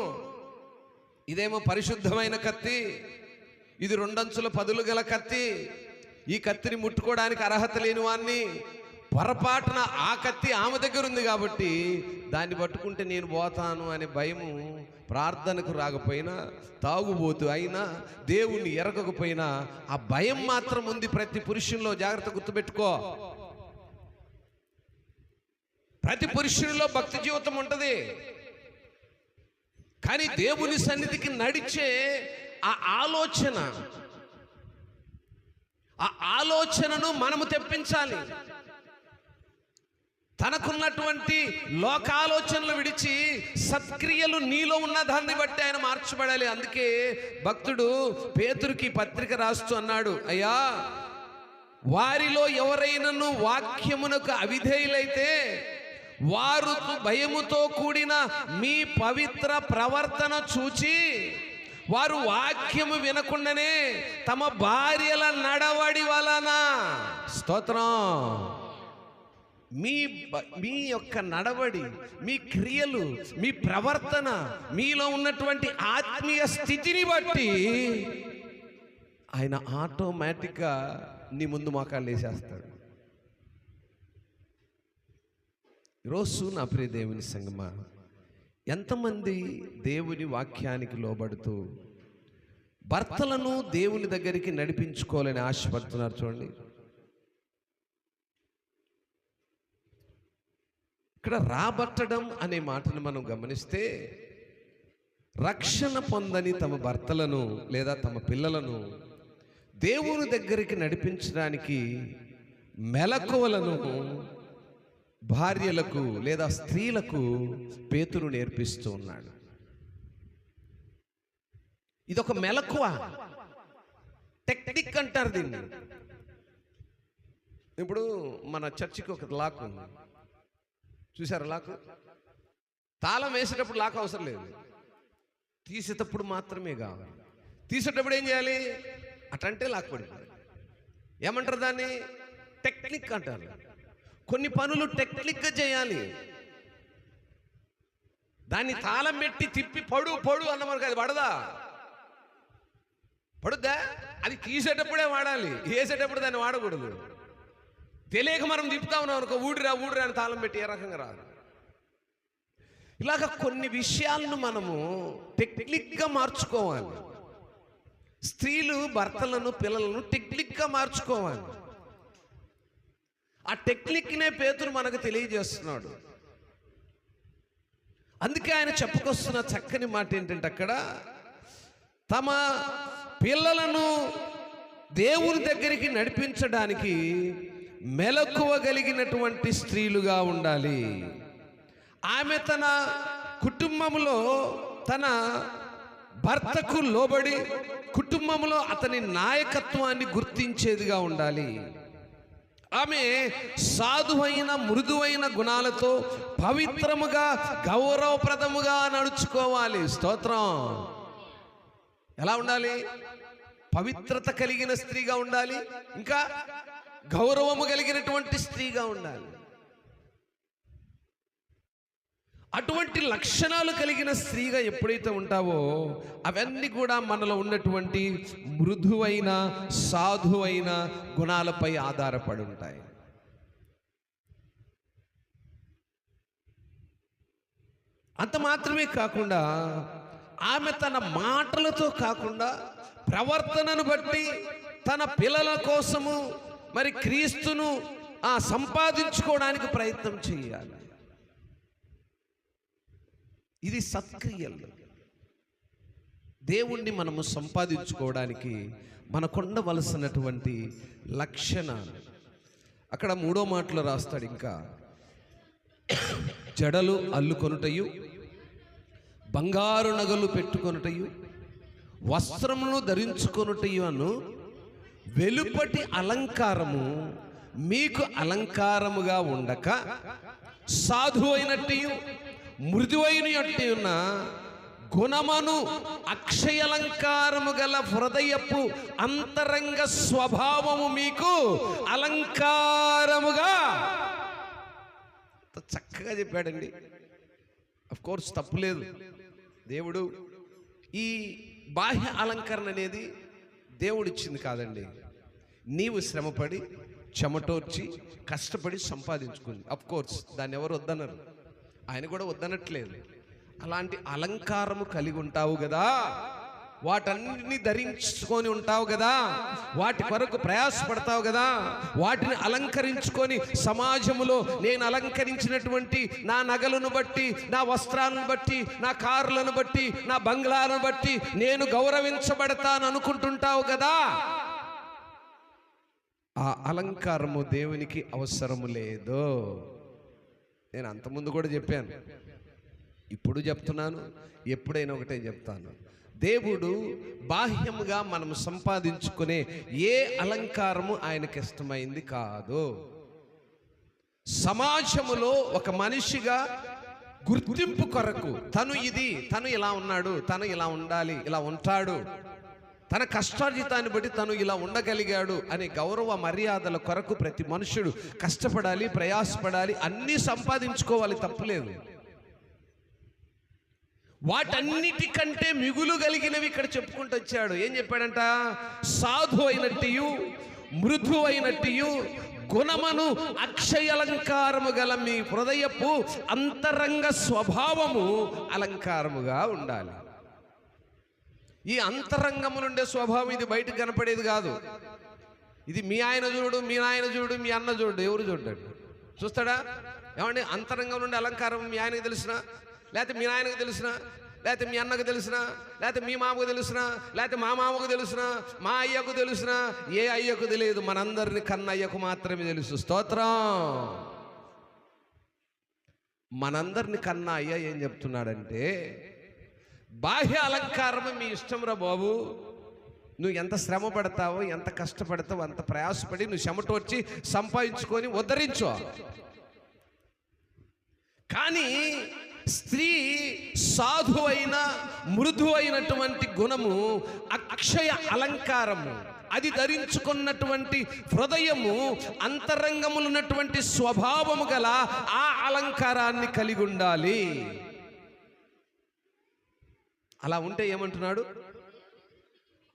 ఇదేమో పరిశుద్ధమైన కత్తి, ఇది 2 అంచుల పదులు గల కత్తి. ఈ కత్తిని ముట్టుకోవడానికి అర్హత లేని వాణ్ణి. పొరపాటున ఆ కత్తి ఆమె దగ్గర ఉంది కాబట్టి దాన్ని పట్టుకుంటే నేను పోతాను అనే భయము, ప్రార్థనకు రాకపోయినా, తాగుబోతు అయినా, దేవుణ్ణి ఎరగకపోయినా ఆ భయం మాత్రం ఉంది ప్రతి పురుషుల్లో. జాగ్రత్త గుర్తుపెట్టుకో. ప్రతి పురుషునిలో భక్తి జీవితం ఉంటుంది. కానీ దేవుని సన్నిధికి నడిచే ఆ ఆలోచనను మనము తెప్పించాలి. తనకున్నటువంటి లోకాలోచనలు విడిచి సత్క్రియలు నీలో ఉన్న దాన్ని బట్టి ఆయన మార్చబడాలి. అందుకే భక్తుడు పేతురుకి పత్రిక రాస్తూ అన్నాడు, అయ్యా వారిలో ఎవరైనను వాక్యమునకు అవిధేయులైతే వారు భయముతో కూడిన మీ పవిత్ర ప్రవర్తన చూచి వారు వాక్యము వినకుండానే తమ భార్యల నడవడి వలన, స్తోత్రం, మీ యొక్క నడవడి, మీ క్రియలు, మీ ప్రవర్తన, మీలో ఉన్నటువంటి ఆత్మీయ స్థితిని బట్టి ఆయన ఆటోమేటిక్గా నీ ముందు మోకాళ్ళు వేసేస్తాడు. ఈరోజు నా ప్రియ దేవుని సంగమా, ఎంతమంది దేవుని వాక్యానికి లోబడుతూ భర్తలను దేవుని దగ్గరికి నడిపించుకోవాలని ఆశపడుతున్నారు? చూడండి, ఇక్కడ రాబట్టడం అనే మాటను మనం గమనిస్తే, రక్షణ పొందని తమ భర్తలను లేదా తమ పిల్లలను దేవుని దగ్గరికి నడిపించడానికి మెలకువలను భార్యలకు లేదా స్త్రీలకు పేతురు నేర్పిస్తూ ఉన్నాడు. ఇదొక మెలకువ, టెక్నిక్ అంటారు దీన్ని. ఇప్పుడు మన చర్చికి ఒక లాక్ ఉంది, చూసారా? లాక్ తాళం వేసేటప్పుడు లాక్ అవసరం లేదు, తీసేటప్పుడు మాత్రమే కావాలి. తీసేటప్పుడు ఏం చేయాలి? అటంటే లాక్ పడిపోయింది. ఏమంటారు దాన్ని? టెక్నిక్ అంటారు. కొన్ని పనులు టెక్నిక్గా చేయాలి. దాన్ని తాళం పెట్టి తిప్పి పడు పడు అన్నమనుకు అది పడదా? పడుద్దా? అది తీసేటప్పుడే వాడాలి, వేసేటప్పుడు దాన్ని వాడకూడదు. తెలియక మనం తిప్పుతా ఉన్నాం అనుకో, ఊడిరా ఊడిరా అని తాళం పెట్టి ఏ రకంగా రాదు. ఇలాగ కొన్ని విషయాలను మనము టెక్నిక్గా మార్చుకోవాలి. స్త్రీలు భర్తలను పిల్లలను టెక్నిక్గా మార్చుకోవాలి. ఆ టెక్నిక్నే పేతురు మనకు తెలియజేస్తున్నాడు. అందుకే ఆయన చెప్పుకొస్తున్న చక్కని మాట ఏంటంటే, అక్కడ తమ పిల్లలను దేవుని దగ్గరికి నడిపించడానికి మెలకువగలిగినటువంటి స్త్రీలుగా ఉండాలి. ఆమె తన కుటుంబంలో తన భర్తకు లోబడి కుటుంబంలో అతని నాయకత్వాన్ని గుర్తించేదిగా ఉండాలి. ఆమె సాధువైన మృదువైన గుణాలతో పవిత్రముగా గౌరవప్రదముగా నడుచుకోవాలి. స్తోత్రం. ఎలా ఉండాలి? పవిత్రత కలిగిన స్త్రీగా ఉండాలి, ఇంకా గౌరవము కలిగినటువంటి స్త్రీగా ఉండాలి. అటువంటి లక్షణాలు కలిగిన స్త్రీగా ఎప్పుడైతే ఉంటావో, అవన్నీ కూడా మనలో ఉన్నటువంటి మృదువైన సాధువైన గుణాలపై ఆధారపడి ఉంటాయి. అంత మాత్రమే కాకుండా ఆమె తన మాటలతో కాకుండా ప్రవర్తనను బట్టి తన పిల్లల కోసము మరి క్రీస్తును సంపాదించుకోవడానికి ప్రయత్నం చేయాలి. ఇది సత్క్రియలు. దేవుణ్ణి మనము సంపాదించుకోవడానికి మనకుండవలసినటువంటి లక్షణాలు. అక్కడ 3వ మాటలో రాస్తాడు, ఇంకా జడలు అల్లుకొనుటయు, బంగారు నగలు పెట్టుకొనుటయు, వస్త్రమును ధరించుకొనుటయు అను వెలుపటి అలంకారము మీకు అలంకారముగా ఉండక, సాధువైనట్టు మృదువైనట్టు ఉన్న గుణమను అక్షయాలంకారము గల హృదయపు అంతరంగ స్వభావము మీకు అలంకారముగా. చక్కగా చెప్పాడండి. అఫ్ కోర్స్ తప్పులేదు. దేవుడు ఈ బాహ్య అలంకరణ అనేది దేవుడిచ్చింది కాదండి. నీవు శ్రమపడి చెమటోర్చి కష్టపడి సంపాదించుకుంది. అఫ్ కోర్స్ దాన్ని ఎవరు వద్దన్నారు, ఆయన కూడా వద్దనట్లేదు. అలాంటి అలంకారము కలిగి ఉంటావు కదా, వాటన్నిటిని ధరించుకొని ఉంటావు కదా, వాటి కొరకు ప్రయాసపడతావు కదా, వాటిని అలంకరించుకొని సమాజంలో నేను అలంకరించినటువంటి నా నగలను బట్టి, నా వస్త్రాలను బట్టి, నా కారులను బట్టి, నా బంగ్లాలను బట్టి నేను గౌరవించబడతాను అనుకుంటుంటావు కదా. ఆ అలంకారము దేవునికి అవసరము లేదు. నేను అంతకుముందు కూడా చెప్పాను, ఇప్పుడు చెప్తున్నాను, ఎప్పుడైనా ఒకటే చెప్తాను. దేవుడు బాహ్యముగా మనం సంపాదించుకునే ఏ అలంకారము ఆయనకి ఇష్టమైంది కాదు. సమాజములో ఒక మనిషిగా గుర్తింపు కొరకు తను ఇలా ఉన్నాడు, తను ఇలా ఉండాలి, ఇలా ఉంటాడు తన కష్టార్జితాన్ని బట్టి తను ఇలా ఉండగలిగాడు అనే గౌరవ మర్యాదల కొరకు ప్రతి మనుషుడు కష్టపడాలి, ప్రయాసపడాలి, అన్నీ సంపాదించుకోవాలి, తప్పులేదు. వాటన్నిటికంటే మిగులు కలిగినవి ఇక్కడ చెప్పుకుంటూ వచ్చాడు. ఏం చెప్పాడంట? సాధు అయినట్టు, మృదు అయినట్టు, గుణమను అక్షయాలంకారము గల మీ హృదయపు అంతరంగ స్వభావము అలంకారముగా ఉండాలి. ఈ అంతరంగము నుండే స్వభావం ఇది బయటకు కనపడేది కాదు. ఇది మీ ఆయన చూడు, మీ నాయన చూడు, మీ అన్న చూడు, ఎవరు చూడండి చూస్తాడా? ఏమండి, అంతరంగం నుండి అలంకారం మీ ఆయనకు తెలిసినా, లేకపోతే మీ నాయనకు తెలిసినా, లేకపోతే మీ అన్నకు తెలిసినా, లేకపోతే మీ మామకు తెలిసినా, లేకపోతే మా మామకు తెలిసినా, మా అయ్యకు తెలిసినా, ఏ అయ్యకు తెలియదు, మనందరిని కన్న అయ్యకు మాత్రమే తెలుసు. స్తోత్రం. మనందరిని కన్న అయ్య ఏం చెప్తున్నాడంటే, బాహ్య అలంకారము మీ ఇష్టంరా బాబు, నువ్వు ఎంత శ్రమ పడతావో, ఎంత కష్టపడతావో అంత ప్రయాసపడి నువ్వు చెమటొచ్చి సంపాదించుకొని ఉద్ధరించు. కానీ స్త్రీ సాధు అయిన మృదు అయినటువంటి గుణము, అక్షయ అలంకారము, అది ధరించుకున్నటువంటి హృదయము, అంతరంగములున్నటువంటి స్వభావము గల ఆ అలంకారాన్ని కలిగి ఉండాలి. అలా ఉంటే ఏమంటున్నాడు?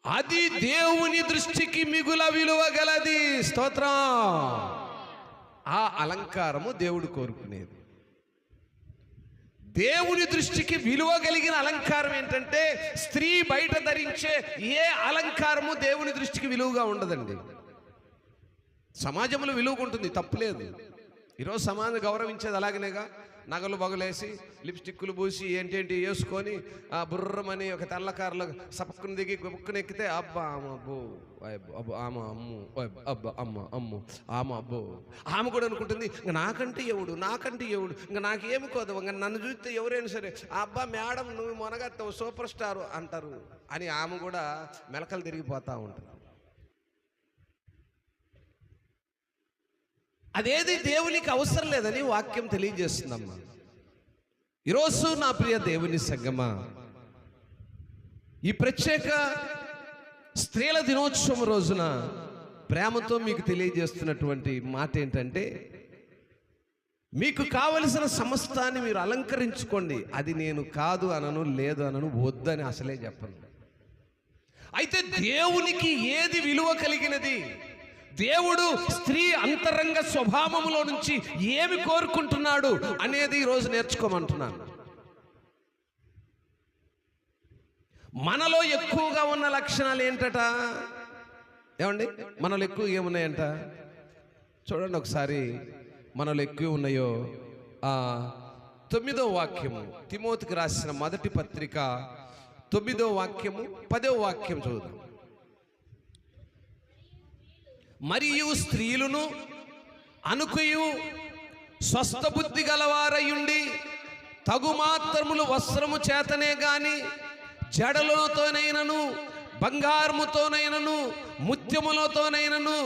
అది దేవుని దృష్టికి మిగుల విలువ గలది. స్తోత్రం. ఆ అలంకారము దేవుడు కోరుకునేది. దేవుని దృష్టికి విలువ కలిగిన అలంకారం ఏంటంటే, స్త్రీ బయట ధరించే ఏ అలంకారము దేవుని దృష్టికి విలువగా ఉండదండి. సమాజంలో విలువ ఉంటుంది, తప్పులేదు. ఈరోజు సమాజం గౌరవించేది అలాగనేగా. నగలు బగలేసి, లిప్స్టిక్లు పూసి, ఏంటేంటి వేసుకొని బుర్రమని ఒక తెల్లకారులో సపక్కుని దిగి బుక్కుని ఎక్కితే అబ్బా ఆమె అబ్బో, ఆమె అమ్ము, అబ్బా అమ్మ అమ్ము, ఆమె అబ్బో. ఆమె కూడా అనుకుంటుంది, ఇంక నాకంటే ఎవడు, నాకంటే ఎవడు, ఇంక నాకేమి కోదవు, ఇంక నన్ను చూస్తే ఎవరైనా సరే అబ్బా మేడం నువ్వు మొనగత్తావు, సూపర్ స్టార్ అంటారు అని ఆమె కూడా మెలకలు తిరిగిపోతూ ఉంటుంది. అదేది దేవునికి అవసరం లేదని వాక్యం తెలియజేస్తుందమ్మా. ఈరోజు నా ప్రియ దేవుని సంగమా, ఈ ప్రత్యేక స్త్రీల దినోత్సవం రోజున ప్రేమతో మీకు తెలియజేస్తున్నటువంటి మాట ఏంటంటే, మీకు కావలసిన సమస్తాన్ని మీరు అలంకరించుకోండి. అది నేను కాదు అనను, లేదు అనను, వద్దని అసలే చెప్పను. అయితే దేవునికి ఏది విలువ కలిగినది, దేవుడు స్త్రీ అంతరంగ స్వభావములో నుంచి ఏమి కోరుకుంటున్నాడు అనేది ఈరోజు నేర్చుకోమంటున్నాను. మనలో ఎక్కువగా ఉన్న లక్షణాలు ఏంటట? ఏమండి, మనలో ఎక్కువ ఏమున్నాయంట చూడండి ఒకసారి. మనలో ఎక్కువ ఉన్నాయో 9వ వాక్యము, తిమోతికి రాసిన మొదటి పత్రిక 9వ వాక్యము 10వ వాక్యం చదువుదాం. మరియు స్త్రీలను అనుకయు స్వస్థ బుద్ధి గలవారయుండి తగుమాత్రములు వస్త్రము చేతనే గాని జడలతోనైనను బంగారముతోనైనను ముత్యములతోనైనను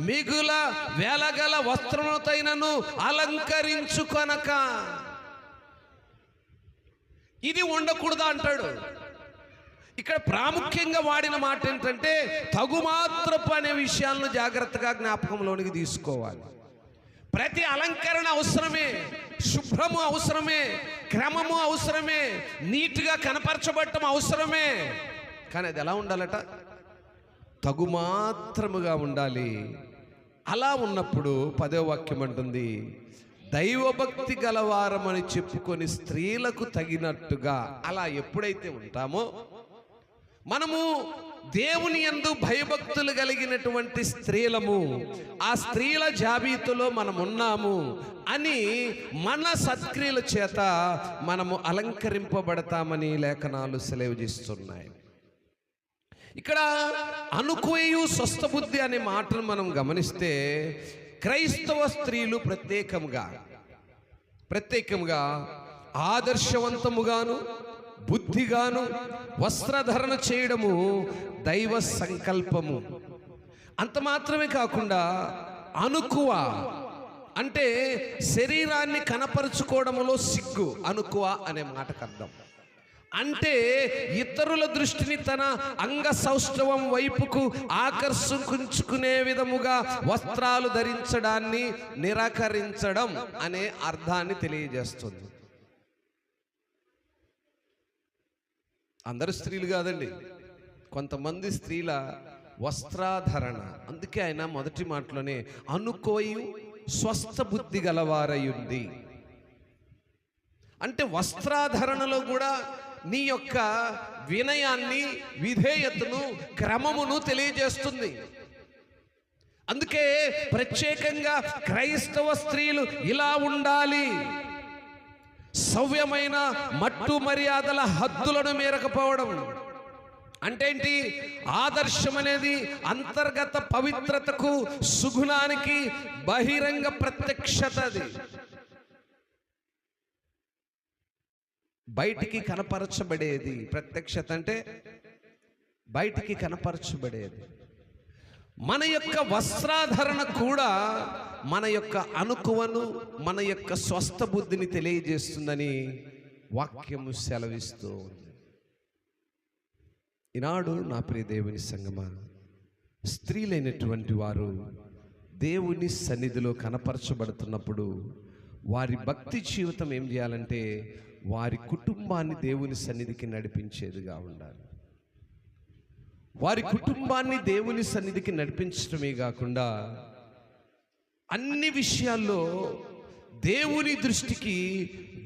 మిగుల వెలగల వస్త్రములతోనైనను అలంకరించుకొనక. ఇది ఉండకూడదా అంటాడు. ఇక్కడ ప్రాముఖ్యంగా వాడిన మాట ఏంటంటే, తగుమాత్రపు అనే విషయాలను జాగ్రత్తగా జ్ఞాపకంలోనికి తీసుకోవాలి. ప్రతి అలంకరణ అవసరమే, శుభ్రము అవసరమే, క్రమము అవసరమే, నీట్గా కనపరచబడటం అవసరమే. కానీ అది ఎలా ఉండాలట? తగుమాత్రముగా ఉండాలి. అలా ఉన్నప్పుడు 10వ వాక్యం అంటుంది, దైవభక్తి గలవారమని చెప్పుకొని స్త్రీలకు తగినట్టుగా. అలా ఎప్పుడైతే ఉంటామో, మనము దేవుని యందు భయభక్తులు కలిగినటువంటి స్త్రీలము, ఆ స్త్రీల జాబితాలో మనం ఉన్నాము అని మన సత్క్రియల చేత మనము అలంకరింపబడతామని లేఖనాలు సెలవుజేస్తున్నాయి. ఇక్కడ అనుకోయు స్వస్థ బుద్ధి అనే మాటను మనం గమనిస్తే, క్రైస్తవ స్త్రీలు ప్రత్యేకంగా ఆదర్శవంతముగాను బుద్ధిగాను వస్త్రధరణ చేయడము దైవ సంకల్పము. అంత మాత్రమే కాకుండా అనుకువ అంటే శరీరాన్ని కనపరుచుకోవడంలో సిగ్గు, అనుకువ అనే మాటకు అర్థం. అంటే ఇతరుల దృష్టిని తన అంగ సౌష్ఠవం వైపుకు ఆకర్షించుకునే విధముగా వస్త్రాలు ధరించడాన్ని నిరాకరించడం అనే అర్థాన్ని తెలియజేస్తుంది. అందరు స్త్రీలు కాదండి, కొంతమంది స్త్రీల వస్త్రాధరణ. అందుకే ఆయన మొదటి మాటలోనే అనుకోయు స్వస్థ బుద్ధి గలవారయుండి, అంటే వస్త్రాధరణలో కూడా నీ యొక్క వినయాన్ని, విధేయతను, క్రమమును తెలియజేస్తుంది. అందుకే ప్రత్యేకంగా క్రైస్తవ స్త్రీలు ఇలా ఉండాలి, సవ్యమైన మట్టు మర్యాదల హద్దులను మీరకపోవడం. అంటే ఏంటి? ఆదర్శం అనేది అంతర్గత పవిత్రతకు, సుగుణానికి బహిరంగ ప్రత్యక్షత. అది బయటికి కనపరచబడేది. ప్రత్యక్షత అంటే బయటికి కనపరచబడేది. మన యొక్క వస్త్రాధరణ కూడా మన యొక్క అనుకువను, మన యొక్క స్వస్థ బుద్ధిని తెలియజేస్తుందని వాక్యము సెలవిస్తూ ఉంది. ఈనాడు నా ప్రియ దేవుని సంగమా, స్త్రీలైనటువంటి వారు దేవుని సన్నిధిలో కనపరచబడుతున్నప్పుడు వారి భక్తి జీవితం ఏం చేయాలంటే వారి కుటుంబాన్ని దేవుని సన్నిధికి నడిపించేదిగా ఉండాలి. వారి కుటుంబాన్ని దేవుని సన్నిధికి నడిపించడమే కాకుండా అన్ని విషయాల్లో దేవుని దృష్టికి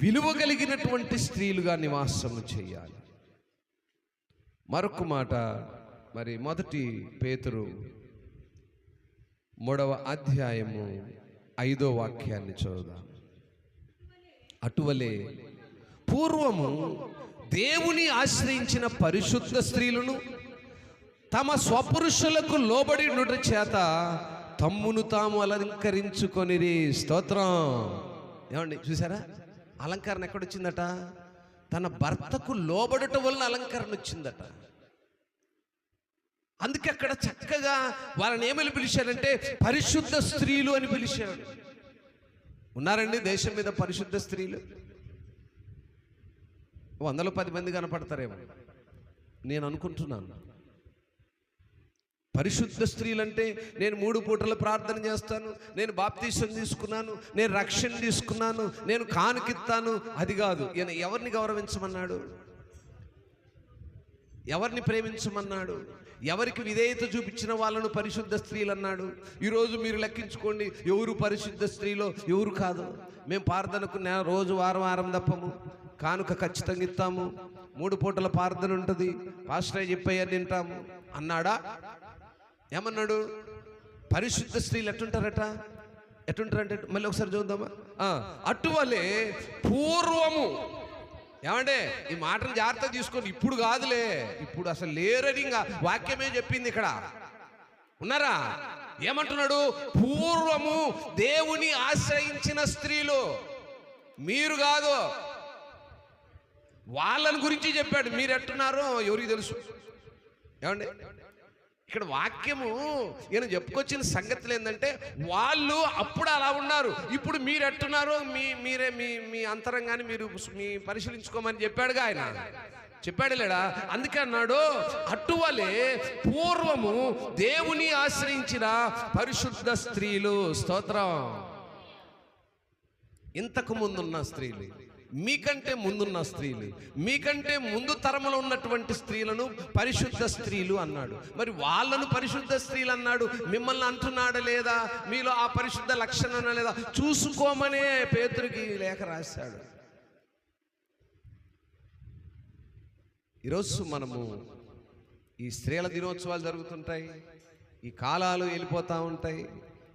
విలువ కలిగినటువంటి స్త్రీలుగా నివాసము చేయాలి. మరొక మాట, మరి 1 పేతురు 3వ అధ్యాయము 5వ వాక్యాన్ని చదువుదాం. అటువలే పూర్వము దేవుని ఆశ్రయించిన పరిశుద్ధ స్త్రీలను తమ స్వపురుషులకు లోబడి నుండి చేత తమ్మును తాము అలంకరించుకొనిరి. స్తోత్రం. ఏమండి, చూసారా? అలంకరణ ఎక్కడొచ్చిందట? తన భర్తకు లోబడటం వలన అలంకరణ వచ్చిందట. అందుకే అక్కడ చక్కగా వాళ్ళని ఏమని పిలిచారంటే పరిశుద్ధ స్త్రీలు అని పిలిచాడు. ఉన్నారండి దేశం మీద పరిశుద్ధ స్త్రీలు? 110 మంది కనపడతారేమో నేను అనుకుంటున్నాను. పరిశుద్ధ స్త్రీలంటే నేను 3 పూటలు ప్రార్థన చేస్తాను, నేను బాప్తీసం తీసుకున్నాను, నేను రక్షణ తీసుకున్నాను, నేను కానుకిస్తాను, అది కాదు. ఈయన ఎవరిని గౌరవించమన్నాడు? ఎవరిని ప్రేమించమన్నాడు? ఎవరికి విధేయత చూపించిన వాళ్ళను పరిశుద్ధ స్త్రీలు అన్నాడు. ఈరోజు మీరు లెక్కించుకోండి, ఎవరు పరిశుద్ధ స్త్రీలో ఎవరు కాదు. మేము ప్రార్థనకు రోజు వారం తప్పము, కానుక ఖచ్చితంగా ఇస్తాము, 3 పూటల ప్రార్థన ఉంటుంది, పాస్టర్ చెప్పయ్యా తింటాము అన్నాడా? ఏమన్నాడు? పరిశుద్ధ స్త్రీలు ఎట్టుంటారంటే మళ్ళీ ఒకసారి చూద్దామా? అటువలే పూర్వము. ఏమంటే ఈ మాటను జాగ్రత్త తీసుకొని, ఇప్పుడు కాదులే, ఇప్పుడు అసలు లేరని ఇంకా వాక్యమే చెప్పింది. ఇక్కడ ఉన్నారా? ఏమంటున్నాడు? పూర్వము దేవుని ఆశ్రయించిన స్త్రీలు. మీరు కాదు, వాళ్ళని గురించి చెప్పాడు. మీరు ఎట్టున్నారో ఎవరికి తెలుసు. ఏమండి, ఇక్కడ వాక్యము ఈయన చెప్పుకొచ్చిన సంగతులు ఏంటంటే వాళ్ళు అప్పుడు అలా ఉన్నారు, ఇప్పుడు మీరు ఎట్టున్నారో మీరే మీ అంతరంగాన్ని మీరు మీ పరిశీలించుకోమని చెప్పాడుగా ఆయన. చెప్పాడు లేడా? అందుకే అన్నాడు అటువలే పూర్వము దేవుని ఆశ్రయించిన పరిశుద్ధ స్త్రీలు. స్తోత్రం. ఇంతకు ముందున్న స్త్రీలు, మీకంటే ముందున్న స్త్రీలు, మీకంటే ముందు తరములో ఉన్నటువంటి స్త్రీలను పరిశుద్ధ స్త్రీలు అన్నాడు. మరి వాళ్ళను పరిశుద్ధ స్త్రీలు అన్నాడు, మిమ్మల్ని అంటున్నాడు లేదా? మీలో ఆ పరిశుద్ధ లక్షణం లేదా? చూసుకోమనే పేతురుకి లేఖ రాశాడు. ఈరోజు మనము ఈ స్త్రీల దినోత్సవాలు జరుగుతుంటాయి, ఈ కాలాలు వెళ్ళిపోతూ ఉంటాయి,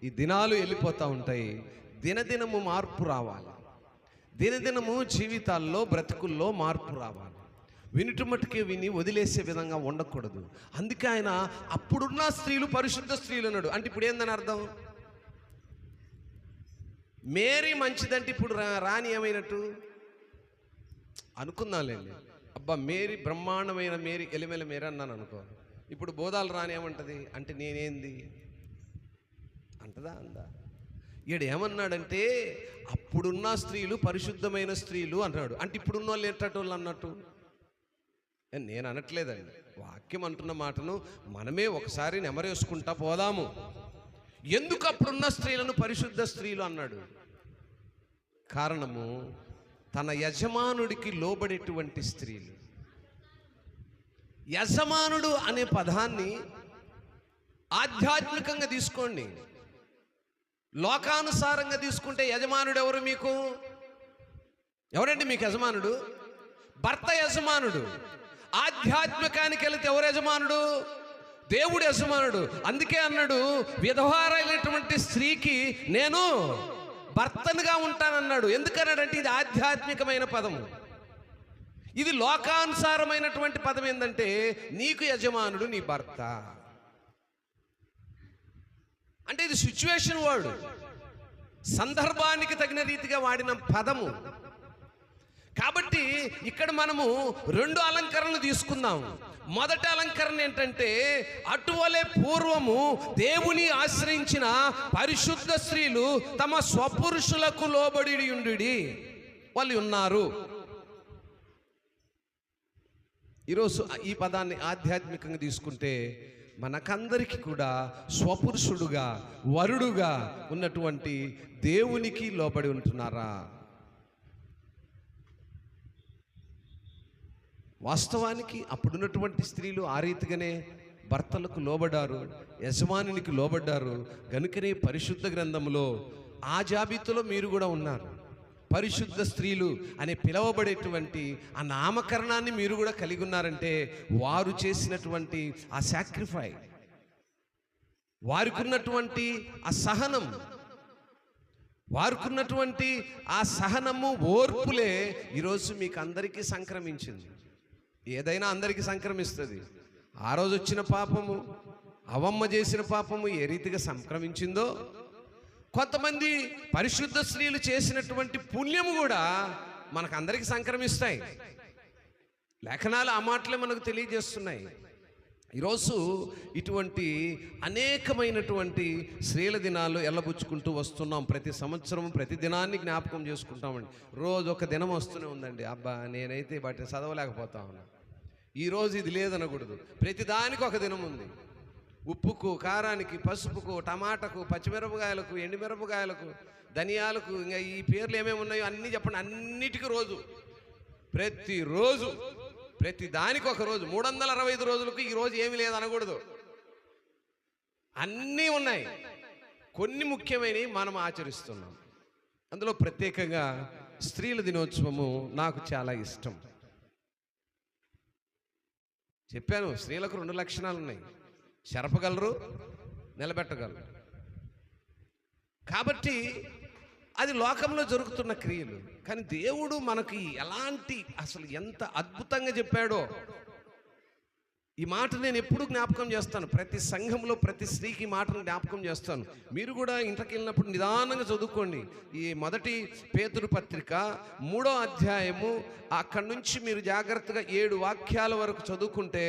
ఈ దినాలు వెళ్ళిపోతూ ఉంటాయి. దినదినము మార్పు రావాలి. దినదినము జీవితాల్లో, బ్రతుకుల్లో మార్పు రావాలి. వినుట మట్టుకే విని వదిలేసే విధంగా ఉండకూడదు. అందుకే ఆయన అప్పుడున్న స్త్రీలు పరిశుద్ధ స్త్రీలు అన్నాడు. అంటే ఇప్పుడు ఏందని అర్థం? మేరీ మంచిదంటే ఇప్పుడు రాణి ఏమైనట్టు అనుకుందాంలేండి. అబ్బా మేరీ బ్రహ్మాండమైన మేరీ, ఎలిమెల మేరీ అన్నాను అనుకో. ఇప్పుడు బోధాలు రాని ఏమంటది అంటే నేనేంది అంటదా? అందా? ఈడు ఏమన్నాడంటే అప్పుడున్న స్త్రీలు పరిశుద్ధమైన స్త్రీలు అన్నాడు. అంటే ఇప్పుడున్న వాళ్ళు ఎట్టటోళ్ళు అన్నట్టు. నేను అనట్లేదండి, వాక్యం అంటున్న మాటను మనమే ఒకసారి నెమరేసుకుంటా పోదాము. ఎందుకు అప్పుడున్న స్త్రీలను పరిశుద్ధ స్త్రీలు అన్నాడు? కారణము, తన యజమానుడికి లోబడేటువంటి స్త్రీలు. యజమానుడు అనే పదాన్ని ఆధ్యాత్మికంగా తీసుకోండి. లోకానుసారంగా తీసుకుంటే యజమానుడు ఎవరు? మీకు ఎవరండి మీకు యజమానుడు? భర్త యజమానుడు. ఆధ్యాత్మికానికి వెళితే ఎవరు యజమానుడు? దేవుడు యజమానుడు. అందుకే అన్నాడు, విధవారైనటువంటి స్త్రీకి నేను భర్తనుగా ఉంటానన్నాడు. ఎందుకన్నాడంటే ఇది ఆధ్యాత్మికమైన పదము. ఇది లోకానుసారమైనటువంటి పదం ఏంటంటే నీకు యజమానుడు నీ భర్త. అంటే ఇది సిచ్యువేషన్ వర్డ్, సందర్భానికి తగిన రీతిగా వాడిన పదము. కాబట్టి ఇక్కడ మనము రెండు అలంకరణలు తీసుకుందాం. మొదటి అలంకరణ ఏంటంటే, అటువలే పూర్వము దేవుని ఆశ్రయించిన పరిశుద్ధ స్త్రీలు తమ స్వపురుషులకు లోబడి ఉండుడి వాళ్ళు ఉన్నారు. ఈరోజు ఈ పదాన్ని ఆధ్యాత్మికంగా తీసుకుంటే మనకందరికీ కూడా స్వపురుషుడుగా వరుడుగా ఉన్నటువంటి దేవునికి లోబడి ఉంటున్నారా? వాస్తవానికి అప్పుడున్నటువంటి స్త్రీలు ఆ రీతిగానే భర్తలకు లోబడ్డారు, యజమానునికి లోబడ్డారు. గనుకనే పరిశుద్ధ గ్రంథంలో ఆ జాబితాలో మీరు కూడా ఉన్నారు. పరిశుద్ధ స్త్రీలు అని పిలువబడేటువంటి ఆ నామకరణాన్ని మీరు కూడా కలిగి ఉన్నారంటే వారు చేసినటువంటి ఆ సాక్రిఫై, వారికి ఉన్నటువంటి ఆ సహనం, వారుకున్నటువంటి ఆ సహనము ఓర్పులే ఈరోజు మీకు అందరికీ సంక్రమించింది. ఏదైనా అందరికీ సంక్రమిస్తుంది. ఆ రోజు వచ్చిన పాపము, అవమ్మ చేసిన పాపము ఏ రీతిగా సంక్రమించిందో, కొంతమంది పరిశుద్ధ స్త్రీలు చేసినటువంటి పుణ్యము కూడా మనకు అందరికీ సంక్రమిస్తాయి. లేఖనాలు ఆ మాటలే మనకు తెలియజేస్తున్నాయి. ఈరోజు ఇటువంటి అనేకమైనటువంటి స్త్రీల దినాలు ఎల్లబుచ్చుకుంటూ వస్తున్నాం. ప్రతి సంవత్సరం ప్రతి దినాన్ని జ్ఞాపకం చేసుకుంటామండి. రోజు ఒక దినం వస్తూనే ఉందండి. అబ్బా నేనైతే వాటిని చదవలేకపోతా ఉన్నా. ఈరోజు ఇది లేదనకూడదు, ప్రతిదానికి ఒక దినం ఉంది. ఉప్పుకు, కారానికి, పసుపుకు, టమాటాకు, పచ్చిమిరపకాయలకు, ఎండుమిరపకాయలకు, ధనియాలకు, ఇంకా ఈ పేర్లు ఏమేమి ఉన్నాయో అన్నీ చెప్పండి. అన్నిటికీ రోజు, ప్రతిరోజు, ప్రతి దానికి ఒక రోజు. 365 రోజులకు ఈ రోజు ఏమీ లేదనకూడదు, అన్నీ ఉన్నాయి. కొన్ని ముఖ్యమైనవి మనం ఆచరిస్తున్నాం. అందులో ప్రత్యేకంగా స్త్రీల దినోత్సవము నాకు చాలా ఇష్టం. చెప్పాను, స్త్రీలకు 2 లక్షణాలు ఉన్నాయి: చెరపగలరు, నిలబెట్టగలరు. కాబట్టి అది లోకంలో జరుగుతున్న క్రియలు. కానీ దేవుడు మనకి ఎలాంటి, అసలు ఎంత అద్భుతంగా చెప్పాడో ఈ మాట నేను ఎప్పుడు జ్ఞాపకం చేస్తాను. ప్రతి సంఘంలో ప్రతి స్త్రీకి ఈ మాటను జ్ఞాపకం చేస్తాను. మీరు కూడా ఇంటికి వెళ్ళినప్పుడు నిదానంగా చదువుకోండి. ఈ మొదటి పేతురు పత్రిక 3వ అధ్యాయము, అక్కడి నుంచి మీరు జాగ్రత్తగా 7 వాక్యాల వరకు చదువుకుంటే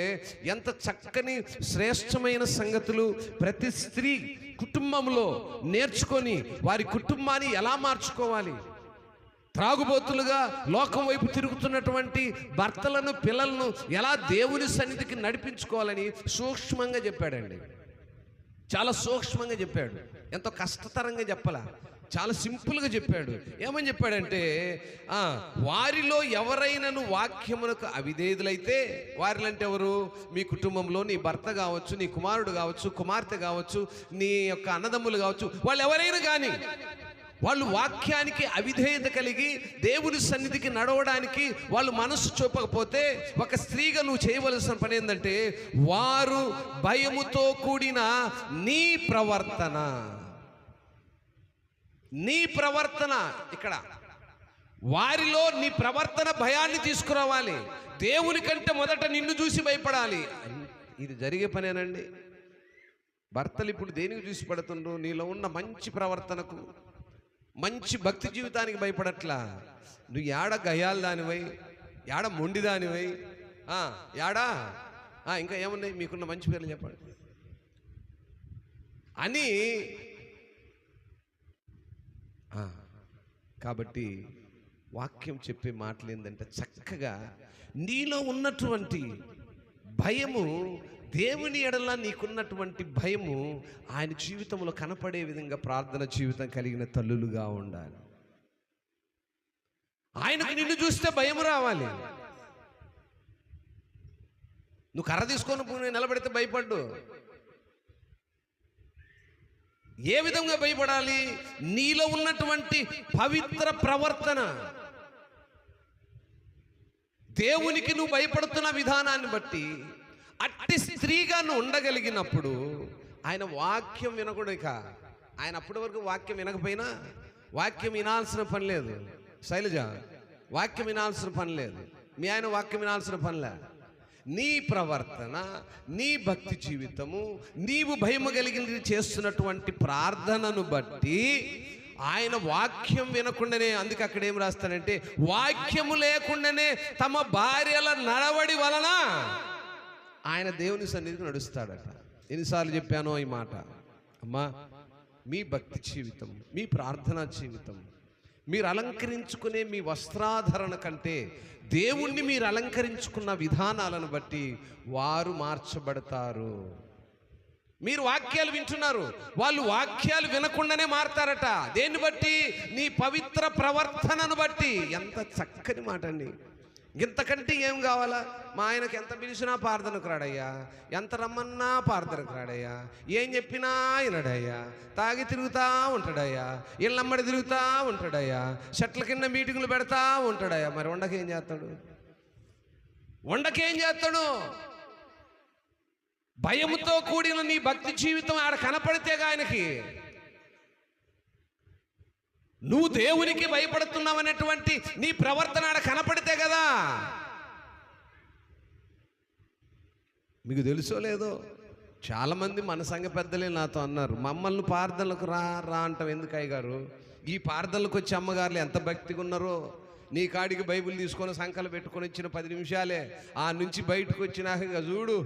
ఎంత చక్కని శ్రేష్టమైన సంగతులు ప్రతి స్త్రీ కుటుంబంలో నేర్చుకొని వారి కుటుంబాన్ని ఎలా మార్చుకోవాలి, త్రాగుబోతులుగా లోకం వైపు తిరుగుతున్నటువంటి భర్తలను, పిల్లలను ఎలా దేవుని సన్నిధికి నడిపించుకోవాలని సూక్ష్మంగా చెప్పాడండి. చాలా సూక్ష్మంగా చెప్పాడు. ఎంతో కష్టతరంగా చెప్పాల, చాలా సింపుల్గా చెప్పాడు. ఏమని చెప్పాడంటే, వారిలో ఎవరైనాను వాక్యమునకు అవిధేయులైతే, వారిలంటే ఎవరు? మీ కుటుంబంలో నీ భర్త కావచ్చు, నీ కుమారుడు కావచ్చు, కుమార్తె కావచ్చు, నీ యొక్క అన్నదమ్ములు కావచ్చు, వాళ్ళు ఎవరైనా కానీ వాళ్ళు వాక్యానికి అవిధేయత కలిగి దేవుని సన్నిధికి నడవడానికి వాళ్ళు మనసు చూపకపోతే, ఒక స్త్రీగా నువ్వు చేయవలసిన పని ఏంటంటే, వారు భయముతో కూడిన నీ ప్రవర్తన ఇక్కడ వారిలో నీ ప్రవర్తన భయాన్ని తీసుకురావాలి. దేవుని కంటే మొదట నిన్ను చూసి భయపడాలి. ఇది జరిగే పనేనండి. భర్తలు ఇప్పుడు దేనికి చూసి పడుతుండ్రు? నీలో ఉన్న మంచి ప్రవర్తనకు, మంచి భక్తి జీవితానికి భయపడట్లా. నువ్వు యాడ గయాలు దానివై, యాడ మొండి దానివై, యాడా ఇంకా ఏమున్నాయి మీకున్న మంచి పేర్లు చెప్పండి అని. కాబట్టి వాక్యం చెప్పే మాటలు ఏంటంటే, చక్కగా నీలో ఉన్నటువంటి భయము, దేవుని ఎడల నీకున్నటువంటి భయము ఆయన జీవితంలో కనపడే విధంగా ప్రార్థన జీవితం కలిగిన తల్లులుగా ఉండాలి. ఆయనకు నిన్ను చూస్తే భయం రావాలి. నువ్వు కర్ర తీసుకొని నిలబడితే భయపడ్డు. ఏ విధంగా భయపడాలి? నీలో ఉన్నటువంటి పవిత్ర ప్రవర్తన, దేవునికి నువ్వు భయపడుతున్న విధానాన్ని బట్టి అట్టి స్త్రీగా నువ్వు ఉండగలిగినప్పుడు ఆయన వాక్యం వినకూడదు. ఇక ఆయన అప్పటి వరకు వాక్యం వినకపోయినా వాక్యం వినాల్సిన పని లేదు. శైలజ, వాక్యం వినాల్సిన పని లేదు. మీ ఆయన వాక్యం వినాల్సిన పనిలే. నీ ప్రవర్తన, నీ భక్తి జీవితము, నీవు భయము కలిగి చేస్తున్నటువంటి ప్రార్థనను బట్టి ఆయన వాక్యం వినకుండానే, అందుకే అక్కడ ఏం రాస్తాడంటే, వాక్యము లేకుండానే తమ భార్యల నడవడి వలన ఆయన దేవుని సన్నిధికి నడుస్తాడట. ఎన్నిసార్లు చెప్పానో ఈ మాట. అమ్మా, మీ భక్తి జీవితం, మీ ప్రార్థనా జీవితం, మీరు అలంకరించుకునే మీ వస్త్రాధరణ కంటే దేవుణ్ణి మీరు అలంకరించుకున్న విధానాలను బట్టి వారు మార్చబడతారు. మీరు వాక్యాలు వింటున్నారు, వాళ్ళు వాక్యాలు వినకుండానే మారతారట. దేన్ని బట్టి? నీ పవిత్ర ప్రవర్తనను బట్టి. ఎంత చక్కని మాట అండి. ఇంతకంటే ఏం కావాలా? మా ఆయనకి ఎంత పిలిచినా ప్రార్థనకు రాడయ్యా, ఎంత రమ్మన్నా ప్రార్థనకు రాడయ్యా, ఏం చెప్పినా వినడయ్యా, తాగి తిరుగుతూ ఉంటాడయ్యా, ఇళ్ళమ్మడి తిరుగుతూ ఉంటాడయ్యా, చెట్ల కింద మీటింగులు పెడతా ఉంటాడయ్యా. మరి వండకేం చేస్తాడు? వండకేం చేస్తాడు? భయముతో కూడిన నీ భక్తి జీవితం ఆడ కనపడితేగా ఆయనకి నువ్వు దేవునికి భయపడుతున్నావు అనేటువంటి నీ ప్రవర్తన ఆడ కనపడితే కదా. మీకు తెలుసో లేదో, చాలామంది మన సంఘ పెద్దలే నాతో అన్నారు, మమ్మల్ని ప్రార్థనలకు రా రా అంటాం ఎందుకు అయ్యగారు? ఈ ప్రార్థనలకు వచ్చి అమ్మగారులు ఎంత భక్తిగా ఉన్నారో, నీ కాడికి బైబిల్ తీసుకొని సంకలు పెట్టుకొని వచ్చిన 10 నిమిషాలే, ఆ నుంచి బయటకు వచ్చినాక ఇంకా చూడు